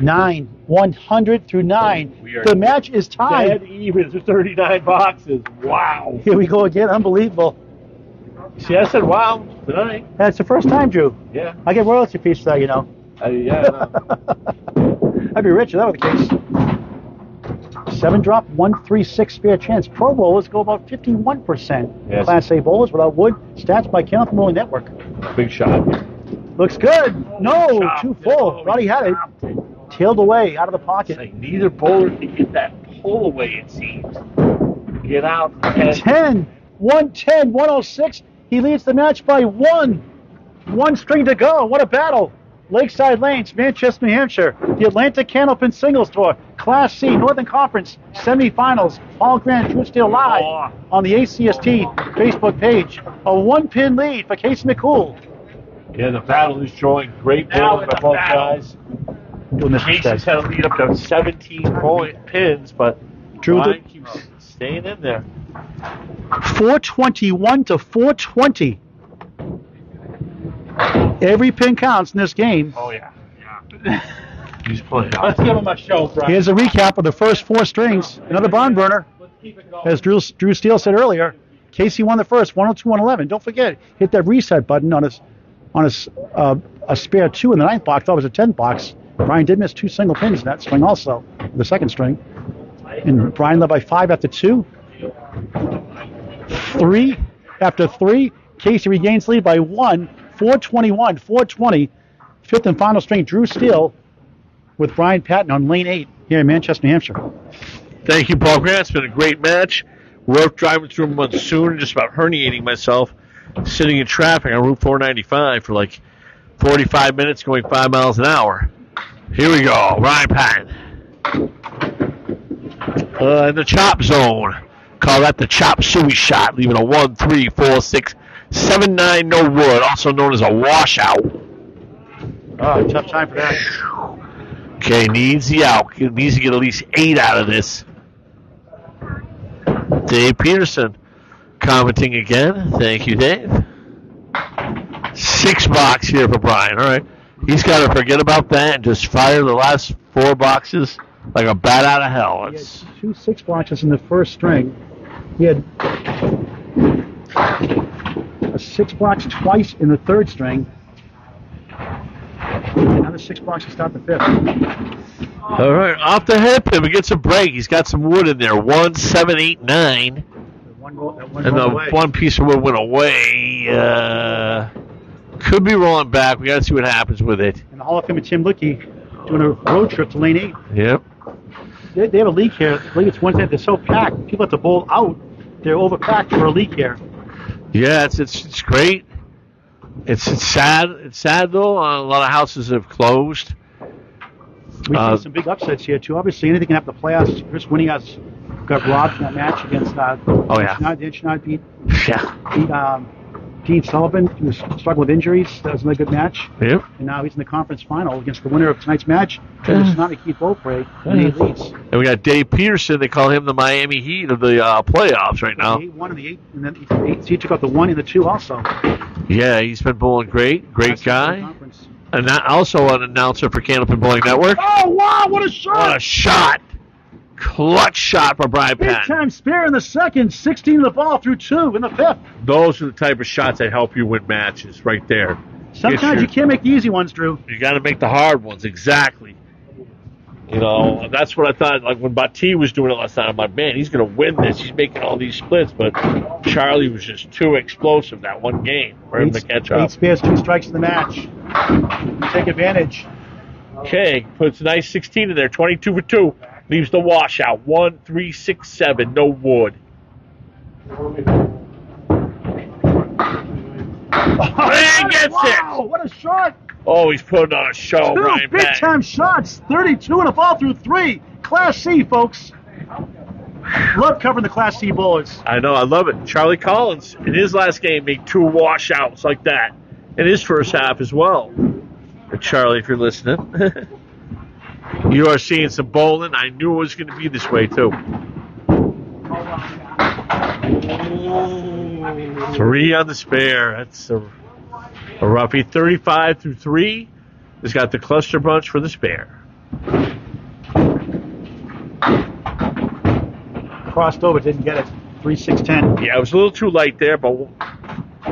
A: 9, 100 through 9.
B: We are
A: The match is tied.
B: Dead even to 39 boxes. Wow.
A: Here we go again, unbelievable.
B: See, I said wow tonight.
A: That's the first time, Drew.
B: Yeah.
A: I get royalty fees for that, you know.
B: Yeah.
A: I'd be rich if that were the case. 7 drop, 136 spare chance. Pro bowlers go about 51%.
B: Yes.
A: Class A bowlers without wood. Stats by Candlepin Bowling Network.
B: Big shot.
A: Looks good. No,
B: Shot.
A: too full. Thought he had it. Tailed away, out of the pocket.
B: Like neither bowler can get that pull away, it seems. Get out.
A: 10, 110, 106. He leads the match by 1. 1 string to go. What a battle. Lakeside Lanes, Manchester, New Hampshire. The Atlantic Candlepin Singles Tour. Class C, Northern Conference, semifinals. Paul Grant, Drew Steele live on the ACST Facebook page. A 1-pin lead for Casey McCoole.
B: Yeah, the battle is showing great bowling by both guys.
A: Doing this
B: Casey's
A: instead.
B: had a lead up to 17 pins, but
A: Drew
B: Brian keeps staying in there.
A: 421 to 420. Every pin counts in this game.
B: Oh, yeah. He's playing.
C: Let's give him a show, Brian.
A: Here's a recap of the first 4 strings. Another barn burner.
C: Let's keep it going.
A: As Drew Steele said earlier, Casey won the first, 102, 111. Don't forget, hit that reset button on his on a spare 2 in the 9th box. That was a 10th box. Brian did miss 2 single pins in that string also, the second string. And Brian led by 5 after 2. 3 after 3. Casey regains lead by 1. 421, 420. 5th and final string, Drew Steele with Brian Patten on lane 8 here in Manchester, New Hampshire.
B: Thank you, Paul Grant. It's been a great match. Rough driving through monsoon and just about herniating myself, sitting in traffic on Route 495 for like 45 minutes going 5 miles an hour. Here we go, Brian Patten. In the chop zone. Call that the chop suey shot, leaving a 1, 3, 4, 6, 7, 9, no wood, also known as a washout.
A: Oh, tough time for that.
B: Okay, needs the out. Needs to get at least 8 out of this. Dave Peterson commenting again. Thank you, Dave. 6 box here for Brian. All right. He's got to forget about that and just fire the last 4 boxes like a bat out of hell.
A: He had 2 6 boxes in the first string. He had a 6 box twice in the third string. Another 6 box to start the 5th.
B: All right, off the hip, and we get some break. He's got some wood in there. 1, 7, 8, 9. And the one piece of wood went away. Could be rolling back. We got to see what happens with it.
A: And the Hall of Famer Tim Lickey doing a road trip to lane 8.
B: Yep.
A: They have a leak here. I believe it's Wednesday. They're so packed. People have to bowl out. They're overpacked for a leak here.
B: Yeah, it's great. It's sad. It's sad though. A lot of houses have closed.
A: We've seen some big upsets here too. Obviously, anything can happen to the playoffs. Chris Winninghurst got robbed in that match against. Inchnaut beat Dean Sullivan. He was struggling with injuries. That was another good match.
B: Yep.
A: And now he's in the conference final against the winner of tonight's match, Inchnaut and Keith Beaupre. And he leads.
B: And we got Dave Peterson. They call him the Miami Heat of the playoffs right now.
A: 8-1 in the 8, and then he took out the 1 and the 2 also.
B: Yeah, he's been bowling great. Great guy. And that also an announcer for Candlepin Bowling Network.
A: Oh, wow, what a shot!
B: What a shot! Clutch shot for Brian Patten.
A: Big time spare in the second, 16 in the ball through 2 in the 5th.
B: Those are the type of shots that help you win matches right there.
A: Sometimes you can't make the easy ones, Drew.
B: You got to make the hard ones, exactly. You know, that's what I thought. Like when Bati was doing it last night, I'm like, man, he's going to win this. He's making all these splits, but Charlie was just too explosive that one game for him to catch up.
A: 8 spares, 2 strikes in the match. Take advantage.
B: Okay, puts a nice 16 in there, 22 for 2. Leaves the washout, 1, 3, 6, 7, no wood. And gets it!
A: What a shot!
B: Oh, he's putting on a show,
A: 2
B: Brian Patten.
A: big-time shots, 32 and a ball through 3. Class C, folks. Love covering the Class C bowlers.
B: I know, I love it. Charlie Collins, in his last game, made 2 washouts like that in his first half as well. Charlie, if you're listening. You are seeing some bowling. I knew it was going to be this way, too. 3 on the spare. That's a roughie. 35 through 3. Has got the cluster bunch for the spare.
A: Crossed over, didn't get it. 3, 6, 10.
B: Yeah, it was a little too light there, but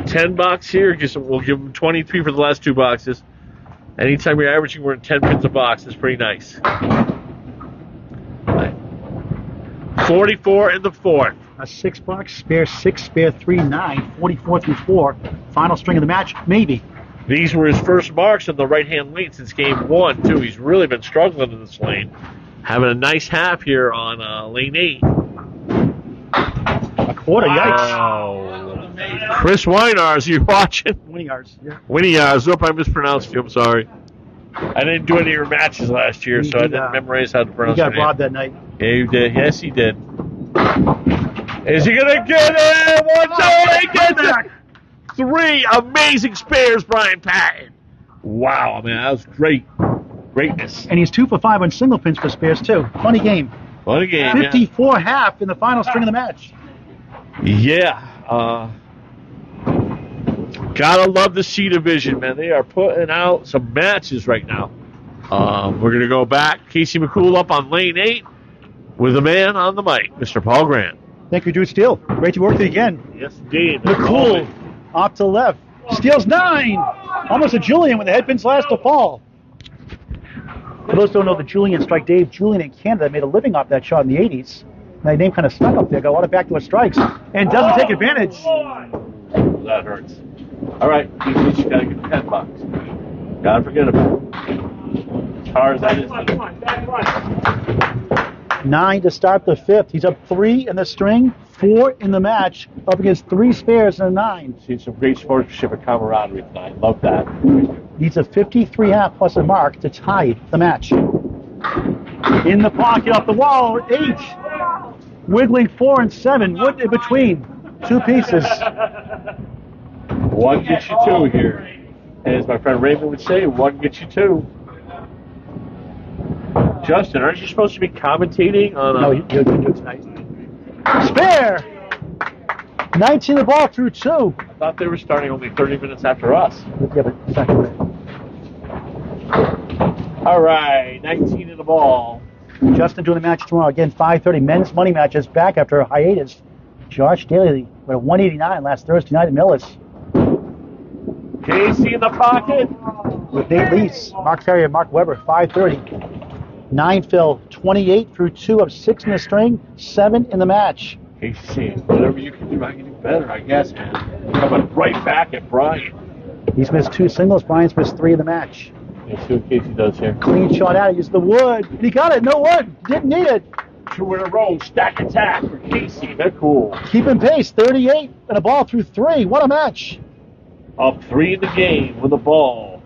B: 10 box here. We'll give him 23 for the last 2 boxes. Anytime you're averaging more than 10 pins a box, it's pretty nice. 44 in the 4th.
A: A 6 box, spare 6, spare 3, 9, 44 through 4. Final string of the match, maybe.
B: These were his first marks on the right-hand lane since game 1, too. He's really been struggling in this lane. Having a nice half here on lane 8.
A: A quarter, yikes.
B: Oh. Chris Weinars, you watching?
A: Winninghurst, yeah.
B: Winninghurst. Nope, I mispronounced you. I'm sorry. I didn't do any of your matches last year, so I didn't memorize how to pronounce it.
A: He got robbed that night.
B: Yeah, you did. Yes, he did. Is he going to get it? 1, 2, he gets it! 3 amazing spares, Brian Patten. Wow, man, that was great. Greatness.
A: And he's 2 for 5 on single pins for spares, too. Funny game.
B: Funny game,
A: 54 half in the final string of the match.
B: Yeah. Gotta love the C division, man. They are putting out some matches right now. We're going to go back. Casey McCoole up on lane 8 with the man on the mic, Mr. Paul Grant.
A: Thank you, Drew Steele. Great to work with you again.
B: Yes, indeed.
A: McCoole off to left. Steele's 9. Almost a Julian when the headpin's last to fall. For those who don't know the Julian strike, Dave Julian in Canada made a living off that shot in the 80s. And that name kind of stuck up there, got a lot of backdoor strikes, and doesn't take advantage.
B: That hurts. All right, you just got to get the 10 bucks. Gotta forget about it. As far as that is.
A: 9 to start the 5th. He's up 3 in the string, 4 in the match, up against 3 spares and a 9.
B: Seen some great sportsmanship and camaraderie tonight. Love that.
A: Needs a 53.5 plus a mark to tie the match. In the pocket, off the wall, 8. Wiggling 4 and 7. Wood in between. 2 pieces.
B: One gets you 2 here. And as my friend Raymond would say, 1 gets you 2. Justin, aren't you supposed to be commentating on
A: No, you're going to do it tonight. Spare! 19 the ball through 2.
B: I thought they were starting only 30 minutes after us.
A: Yeah, but second.
B: All right, 19 in the ball.
A: Justin doing the match tomorrow. Again, 5:30 men's money matches back after a hiatus. Josh Daly with a 189 last Thursday night at Millis.
B: Casey in the pocket.
A: With Nate Lease, Mark Ferrier, and Mark Weber, 5:30. 9 Phil, 28 through 2 of 6 in the string, 7 in the match.
B: Casey, whatever you can do, I can do better, I guess, man. Coming right back at Brian.
A: He's missed 2 singles. Brian's missed 3 in the match.
B: Let's see what Casey does here.
A: Clean shot out. He used the wood. And he got it. No wood. Didn't need it.
B: 2 in a row, stack attack for Casey. McCoole.
A: Keeping pace. 38 and a ball through 3. What a match.
B: Up 3 in the game with the ball.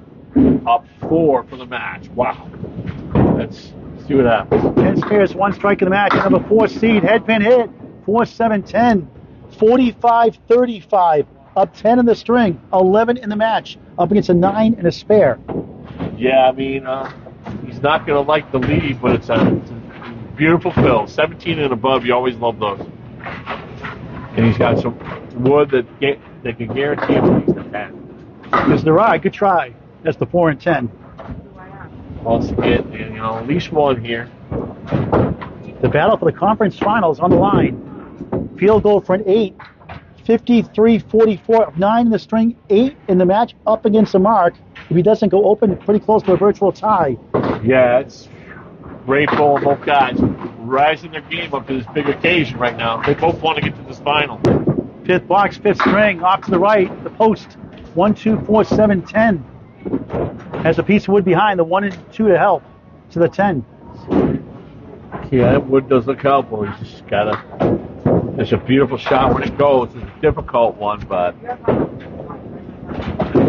B: Up 4 for the match. Wow. Let's see what happens.
A: 10 spares, 1 strike in the match. Number 4 seed. Headpin hit. 4-7-10. 45-35. Up 10 in the string. 11 in the match. Up against a 9 and a spare.
B: Yeah, I mean, he's not going to like the lead, but it's a beautiful fill. 17 and above, you always love those. And he's got some wood that can guarantee him at least a 10.
A: Is the ride. Good try. That's the 4 and 10.
B: Wants to get, at least 1 here.
A: The battle for the conference finals on the line. Field goal for an 8. 53-44. 9 in the string, 8 in the match. Up against the mark. If he doesn't go open, pretty close to a virtual tie.
B: Yeah, it's great ball on both guys. Rising their game up to this big occasion right now. They both want to get to this final.
A: 5th box, 5th string, off to the right, the post. 1, 2, 4, 7, 10. Has a piece of wood behind, the 1 and 2 to help to the 10.
B: Yeah, that wood does look helpful. He's just got to. It's a beautiful shot when it goes. It's a difficult one, but.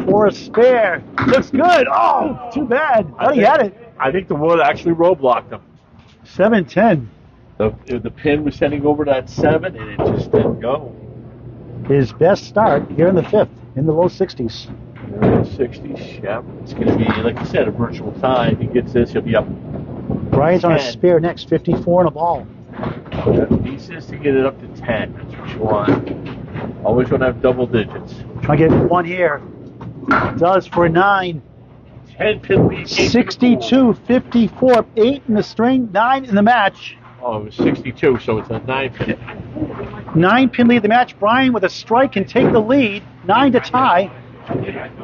A: For a spare. Looks good. Oh, too bad. But he had it.
B: I think the wood actually roadblocked him.
A: 7-10.
B: The pin was sending over that 7, and it just didn't go.
A: His best start here in the 5th, in the low 60s.
B: 60s, yeah. It's going to be, like you said, a virtual tie. If he gets this, he'll be up.
A: Brian's on a spare next, 54 and a ball.
B: He says to get it up to 10. That's what you want. Always want to have double digits.
A: Try to get 1 here. Does for a 9.
B: 10 pin lead.
A: 62-54. 8 in the string, 9 in the match.
B: Oh, it was 62, so it's a 9 pin.
A: 9 pin lead the match. Brian with a strike can take the lead. 9 to tie.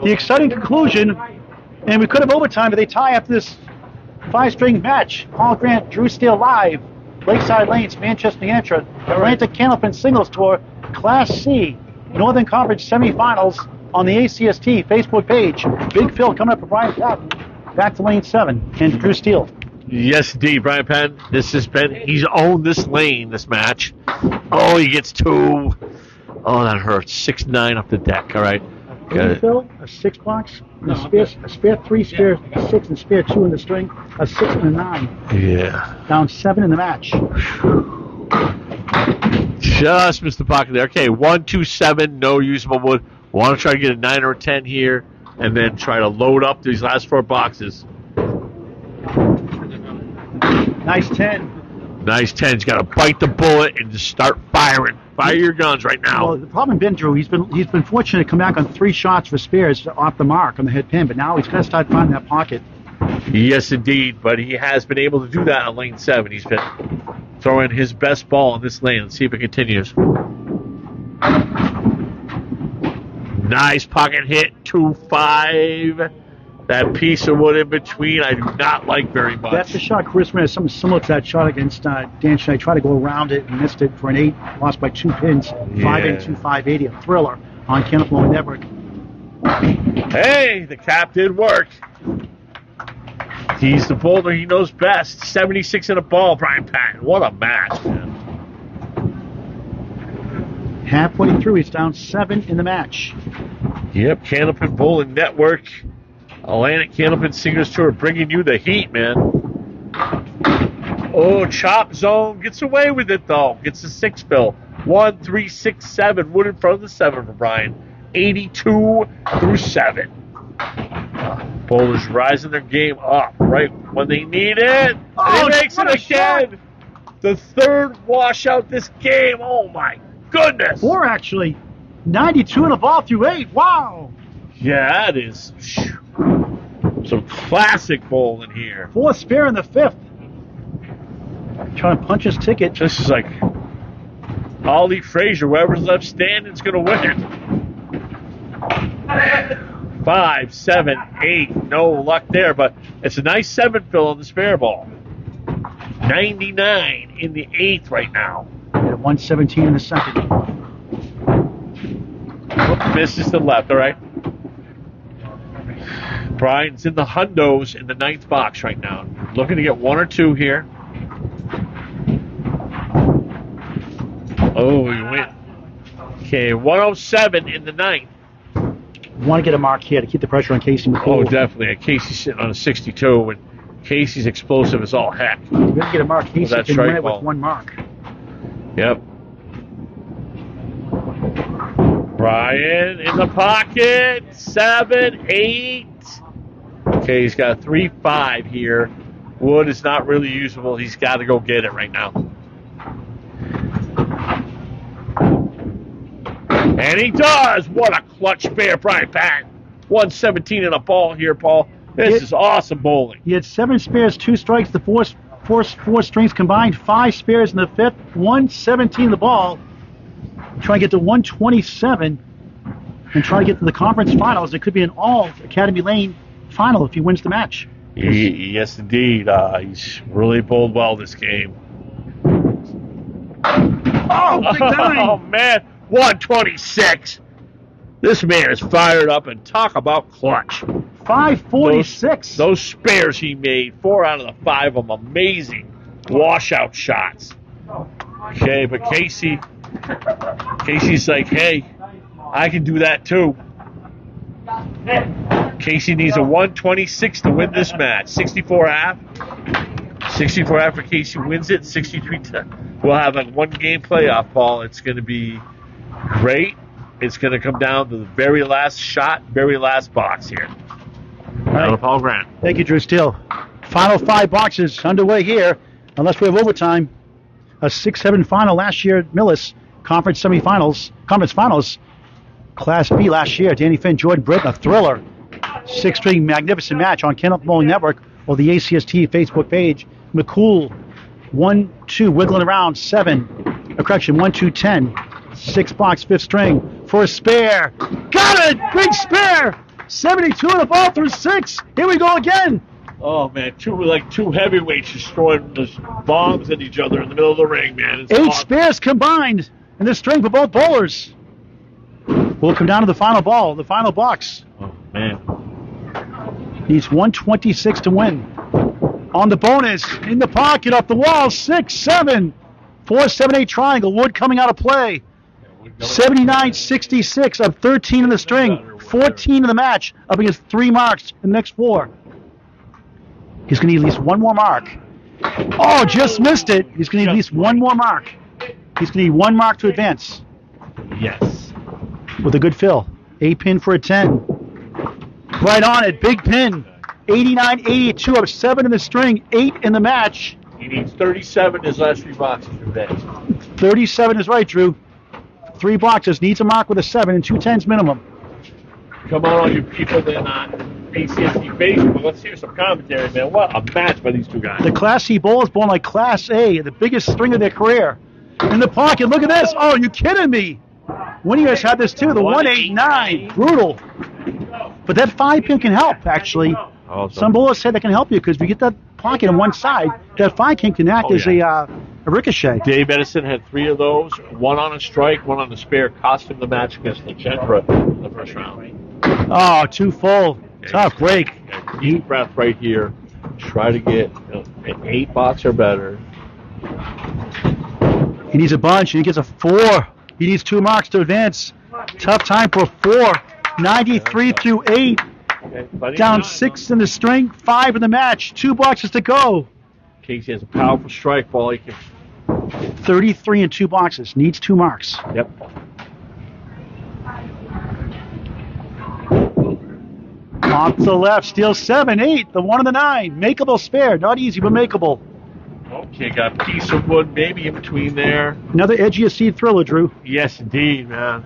A: The exciting conclusion, and we could have overtime, but they tie after this 5-string match. Paul Grant, Drew Steele live. Lakeside Lanes, Manchester, New Hampshire. Atlantic Candlepin Singles Tour, Class C, Northern Conference Semifinals on the ACST Facebook page. Big Phil coming up for Brian Patten. Back to lane 7 and Drew Steele.
B: Yes, indeed, Brian Patten. He's owned this lane, this match. Oh, he gets 2. Oh, that hurts. 6-9 up the deck. All right.
A: Phil, a 6 box, a spare 3, spare 6, and spare 2 in the string, a 6 and a 9.
B: Yeah.
A: Down 7 in the match.
B: Just missed the pocket there. Okay, 1, 2, 7, no usable wood. Want to try to get a 9 or a 10 here, and then try to load up these last 4 boxes.
A: Nice 10.
B: Nice 10. He's got to bite the bullet and just start firing. Fire your guns right now.
A: Well, the problem been, Drew, he's been fortunate to come back on 3 shots for spares off the mark on the head pin, but now he's got to start finding that pocket.
B: Yes, indeed, but he has been able to do that on lane 7. He's been throwing his best ball in this lane. Let's see if it continues. Nice pocket hit, 2-5. That piece of wood in between, I do not like very much.
A: That's the shot Chris ran. Something similar to that shot against Dan Schneider. Tried to go around it and missed it for an 8. Lost by 2 pins. 582, 580. A thriller on Candlepin Network.
B: Hey, the cap did work. He's the bowler he knows best. 76 in a ball, Brian Patten. What a match, man.
A: Halfway through, he's down 7 in the match.
B: Yep, Candlepin Bowling Network. Atlantic Candlepin Singers Tour bringing you the heat, man. Oh, chop zone. Gets away with it, though. Gets a 6 bill. 1, 3, 6, 7. Wood in front of the 7 for Brian. 82 through 7. Bowlers rising their game up right when they need it. And he makes it again. Shot. The 3rd washout this game. Oh, my goodness.
A: 4, actually. 92 in a ball through 8. Wow.
B: Yeah, that is some classic bowling here.
A: 4 spare in the 5th. Trying to punch his ticket.
B: This is like Ollie Frazier. Whoever's left standing is going to win. 5, 7, 8. No luck there, but it's a nice 7 fill on the spare ball. 99 in the 8th right now.
A: At 117 in the 2nd.
B: Misses to the left, all right. Brian's in the hundos in the 9th box right now. Looking to get 1 or 2 here. Oh, he went. Okay, 107 in the 9th.
A: Want to get a mark here to keep the pressure on Casey McCoole.
B: Oh, definitely. Casey's sitting on a 62, and Casey's explosive as all heck.
A: We're going to get a mark. Casey can win it with 1 mark.
B: Yep. Brian in the pocket. 7, 8. Okay, he's got a 3-5 here. Wood is not really usable. He's got to go get it right now. And he does. What a clutch spare, Brian Patten. 117 in a ball here, Paul. This is awesome bowling.
A: He had 7 spares, 2 strikes, the 4 strings combined, 5 spares in the 5th, 117 in the ball. Trying to get to 127 and try to get to the conference finals. It could be an all Academy Lane final if he wins the match.
B: Yes, indeed. He's really bowled well this game.
A: Oh, big time.
B: Oh, man. 126. This man is fired up, and talk about clutch.
A: 546.
B: Those spares he made, 4 out of the 5 of them, amazing washout shots. Okay, but Casey's like, hey, I can do that too. Casey needs a 126 to win this match. 64.5. 64.5 for Casey wins it. 63-10. We'll have a 1-game playoff, Paul. It's going to be great. It's going to come down to the very last shot, very last box here. All right. Paul Grant.
A: Thank you, Drew Steele. Final 5 boxes underway here, unless we have overtime. A 6-7 final last year at Millis. Conference finals. Class B last year. Danny Finn, Jordan Britton, a thriller. 6-string magnificent match on Candlepin Bowling Network or the ACST Facebook page. McCoole, 1-2, wiggling around, 7. 1-2, 10. 6-box, 5th string for a spare. Got it! Big spare! 72 in the ball through 6. Here we go again.
B: Oh, man, two heavyweights destroying the bombs at each other in the middle of the ring, man. It's
A: 8
B: awesome.
A: spares combined in this string for both bowlers. We'll come down to the final ball, the final box.
B: Oh, man.
A: Needs 126 to win. On the bonus, in the pocket, up the wall, 6, 7. 4, 7, 8 triangle. Wood coming out of play. 79-66, up 13 in the string. 14 in the match, up against 3 marks in the next 4. He's going to need at least 1 more mark. Oh, just missed it. He's going to need at least 1 more mark. He's going to need 1 mark to advance.
B: Yes.
A: With a good fill. 8 pin for a 10. Right on it. Big pin. 89-82, up 7 in the string, 8 in the match.
B: He needs 37 in his last 3 boxes today.
A: 37 is right, Drew. 3 boxes. Needs a mark with a 7 and 2 10s minimum.
B: Come on, all you people that are not ACST Facebook. Let's hear some commentary, man. What a match by these 2 guys.
A: The Class C bowlers bowling like Class A, the biggest string of their career. In the pocket, look at this. Oh, you kidding me? Winnie has had this too. The 189, brutal. But that 5-pin can help, actually. Some bowlers say that can help you because if you get that pocket on one side, that 5-pin can act as a ricochet.
B: Dave Edison had 3 of those, 1 on a strike, 1 on the spare, cost him the match against Legendra in the first round.
A: Oh, too full. Tough break.
B: Deep breath right here. Try to get an 8 box or better.
A: He needs a bunch. He gets a 4. He needs 2 marks to advance. Tough time for 4. 93 through 8. Down 6 in the string, 5 in the match. 2 boxes to go.
B: Casey has a powerful strike ball. He can
A: 33 in 2 boxes. Needs 2 marks.
B: Yep.
A: Off to the left. Steele 7, 8. The 1 and the 9. Makeable spare. Not easy, but makeable.
B: Okay, got a piece of wood maybe in between there.
A: Another edgy of seed thriller, Drew.
B: Yes, indeed, man.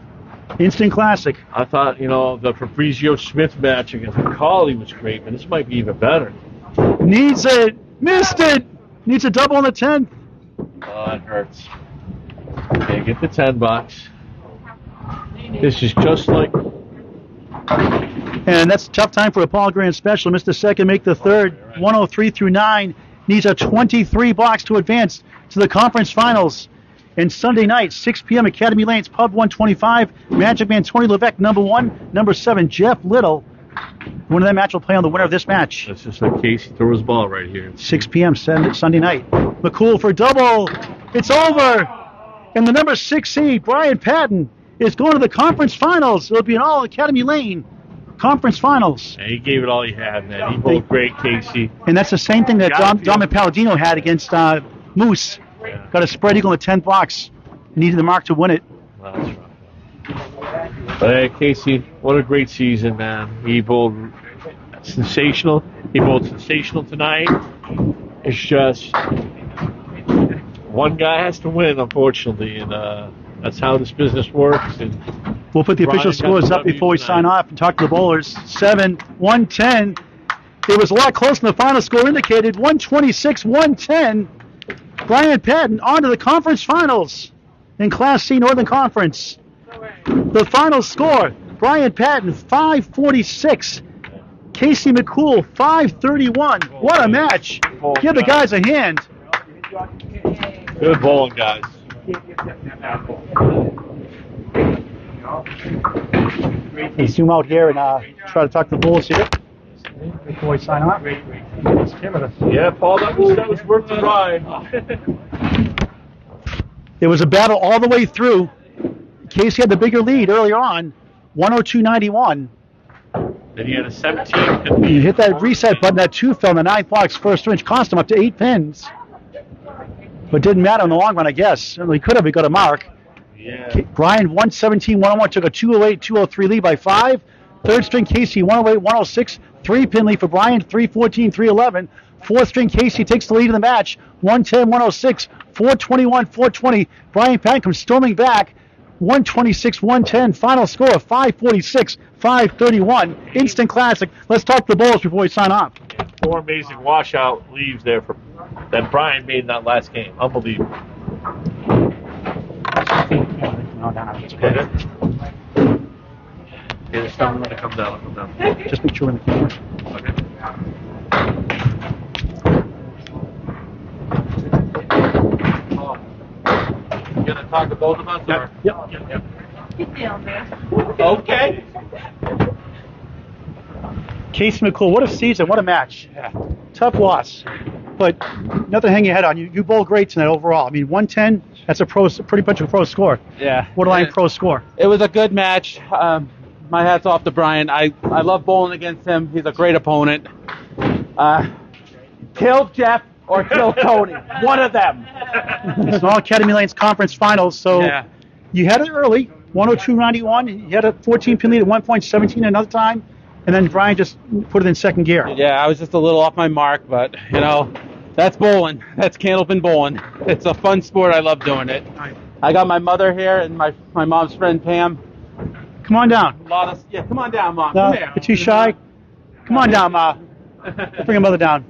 A: Instant classic.
B: I thought, the Fabrizio Smith match against McCoole was great, but this might be even better.
A: Needs it. Missed it. Needs a double on the 10th.
B: Oh, that hurts. Okay, get the 10 bucks. This is just like...
A: And that's a tough time for a Paul Grant special. Missed the second, make the third. 103 through 9. Needs a 23 box to advance to the conference finals. And Sunday night, 6 p.m. Academy Lanes, Pub 125. Magic Man Tony Levesque, number 1. Number 7, Jeff Little. Winner of that match will play on the winner of this match.
B: That's just like Casey throws his ball right here.
A: 6 p.m. Sunday night. McCoole for double. It's over. And the number 6 seed, Brian Patten, is going to the conference finals. It'll be an all Academy Lane conference finals.
B: And he gave it all he had, man. He bowled great, Casey.
A: And that's the same thing that Dominic Palladino had against Moose.
B: Yeah.
A: Got a spread eagle in the 10th box. Needed the mark to win it.
B: Well, that's rough. But hey, Casey, what a great season, man. He bowled sensational. He bowled sensational tonight. It's just one guy has to win, unfortunately, and that's how this business works. And
A: we'll put the official scores up before we sign off and talk to the bowlers. 7, 110. It was a lot closer than the final score indicated. 126, 110. Brian Patten on to the conference finals in Class C Northern Conference. The final score, Brian Patten, 546. Casey McCoole, 531. What a match. Give the guys a hand.
B: Good bowling, guys.
A: Hey, zoom out here and try to talk to the Bulls here before we sign off.
B: Yeah, Paul, that was worth the ride.
A: It was a battle all the way through. Casey had the bigger lead earlier on, 102.91.
B: Then he had a 17.
A: He hit that reset button, that 2 fell in the 9th box, first range, cost him up to 8 pins. But didn't matter in the long run, I guess. Certainly could have, he got a mark.
B: Yeah.
A: Brian, 117, 101, took a 208, 203 lead by 5. Third string, Casey, 108, 106, 3-pin lead for Brian, 314, 311. Fourth string, Casey takes the lead in the match, 110, 106, 421, 420. Brian Patten comes storming back, 126, 110. Final score, 546, 531. Instant classic. Let's talk to the bowlers before we sign off.
B: 4 amazing washout leaves there that Brian made in that last game. Unbelievable. Yeah, just tell me when to come down. I'll come down.
A: Just make sure we're in the camera.
B: Okay. You gonna talk to both of us? Or?
A: Yep.
D: Get down there.
B: Okay.
A: Casey McCoole, what a season, what a match. Tough loss, but nothing to hang your head on. You bowl great tonight overall. I mean, 110, that's pretty much a pro score.
E: Yeah.
A: Borderline pro score.
E: It was a good match. My hat's off to Brian. I love bowling against him. He's a great opponent. Kill Jeff or kill Tony. One of them.
A: It's all Academy Lanes Conference Finals, so
E: Yeah.
A: you had it early, 102.91. You had a 14-pin lead at 1.17 another time, and then Brian just put it in second gear.
E: Yeah, I was just a little off my mark, but, that's bowling. That's Candlepin bowling. It's a fun sport. I love doing it. I got my mother here and my mom's friend Pam.
A: Come on down.
E: Come on down, Mom.
A: No,
E: Come here.
A: you're too shy. Come on down, Ma. Bring your mother down.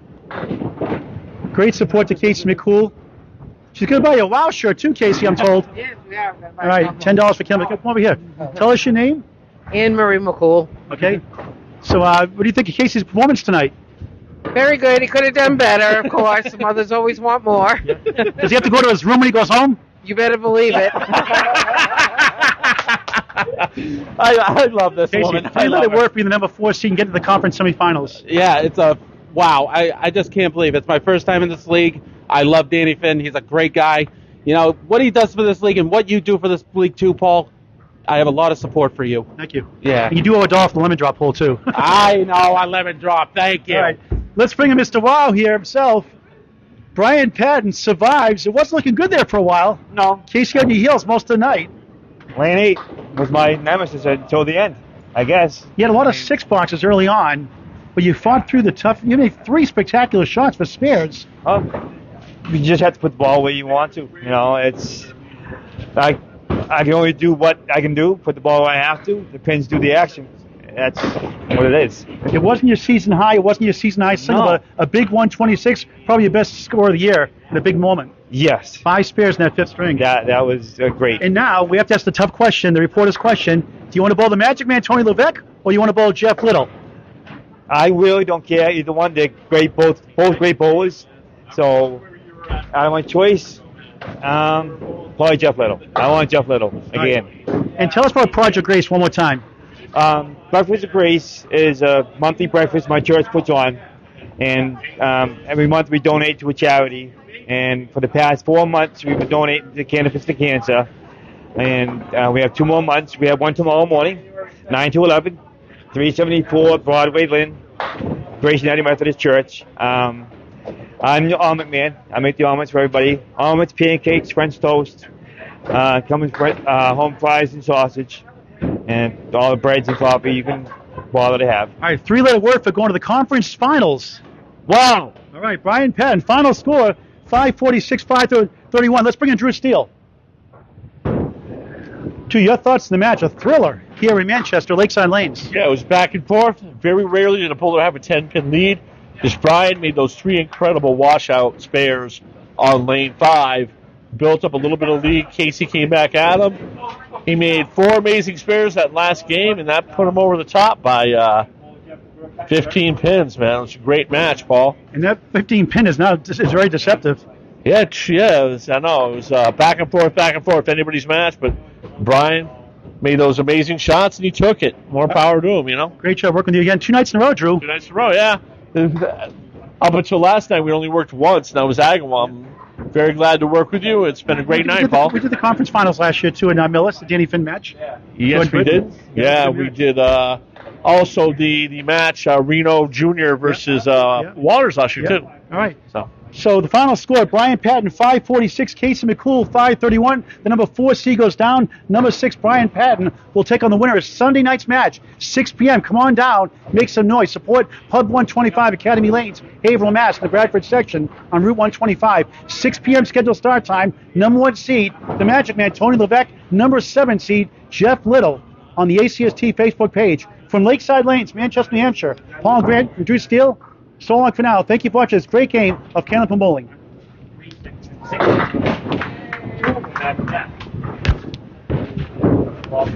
A: Great support to Casey McCoole. She's going to buy you a WOW shirt too, Casey, I'm told.
F: Yes, we are.
A: All right, $10 for Kim. Come over here. Tell us your name.
F: Anne Marie McCoole.
A: Okay. So what do you think of Casey's performance tonight?
F: Very good. He could have done better, of course. Mothers always want more.
A: Does he have to go to his room when he goes home?
F: You better believe it.
E: I love this
A: Casey,
E: woman.
A: how do you let it work being the number 4 seed and get to the conference semifinals?
E: Yeah, it's a wow. I just can't believe it. It's my first time in this league. I love Danny Finn. He's a great guy. You know, what he does for this league and what you do for this league too, Paul, I have a lot of support for you.
A: Thank you.
E: Yeah.
A: And you do owe a dollar for the lemon drop poll too.
E: I know, I lemon drop. Thank you.
A: All right. Let's bring in Mr. Wow here himself. Brian Patten survives. It wasn't looking good there for a while.
G: No.
A: Casey on your heels most of the night.
G: Lane 8 was my nemesis until the end, I guess.
A: You had a lot of 6 boxes early on, but you fought through the tough. You made 3 spectacular shots for spares.
G: You just have to put the ball where you want to. You know, I can only do what I can do, put the ball where I have to. The pins do the action. That's what it is.
A: It wasn't your season high. It wasn't your season high single,
G: No.
A: but a big 126, probably your best score of the year in a big moment.
G: Yes.
A: 5 spares in that 5th string.
G: That was great.
A: And now we have to ask the tough question, the reporter's question. Do you want to bowl the Magic Man, Tony Levesque, or you want to bowl Jeff Little?
G: I really don't care either one. They're great, both great bowlers. So, out of my choice, probably Jeff Little. I want Jeff Little again.
A: And tell us about Project Grace one more time.
G: Breakfast of Grace is a monthly breakfast my church puts on, and every month we donate to a charity. And for the past 4 months, we've been donating to Candlepin to Cancer, and we have 2 more months. We have one tomorrow morning, 9 to 11, 374 Broadway, Lynn, Grace United Methodist Church. I'm the omelet man. I make the omelets for everybody. Omelets, pancakes, French toast, come with home fries and sausage, and all the breads and coffee you can bother to have.
A: All right, 3-letter word for going to the conference finals.
G: Wow!
A: All right, Brian Patten, final score, 546, 531. Let's bring in Drew Steele. To your thoughts on the match, a thriller here in Manchester, Lakeside Lanes.
B: Yeah, it was back and forth. Very rarely did a puller have a 10-pin lead. This Brian made those 3 incredible washout spares on lane 5. Built up a little bit of lead. Casey came back at him. He made 4 amazing spares that last game, and that put him over the top by 15 pins, man. It was a great match, Paul.
A: And that 15 pin is very deceptive.
B: Yeah, I know. It was back and forth, anybody's match, but Brian made those amazing shots, and he took it. More power to him, you know.
A: Great job working with you again. 2 nights in a row, Drew.
B: 2 nights in a row, yeah. Up until last night, we only worked once, and that was Agawam. I'm very glad to work with you. It's been a great night, Paul.
A: We did the conference finals last year, too, in Millis, the Danny Finn match.
B: Yes, we did. Yeah, we did. Also, the match, Reno Jr. versus Waters last year, too.
A: All right.
B: So
A: the final score, Brian Patten, 546, Casey McCoole, 531. The number 4 seed goes down. Number 6, Brian Patten, will take on the winner of Sunday night's match, 6 p.m. Come on down, make some noise. Support Pub 125 Academy Lanes, Haverhill, Mass. in the Bradford section on Route 125. 6 p.m. scheduled start time. Number 1 seed, the Magic Man, Tony Levesque. Number 7 seed, Jeff Little, on the ACST Facebook page. From Lakeside Lanes, Manchester, New Hampshire, Paul Grant and Drew Steele. So long for now. Thank you for watching this great game of Candlepin Bowling.
C: Ball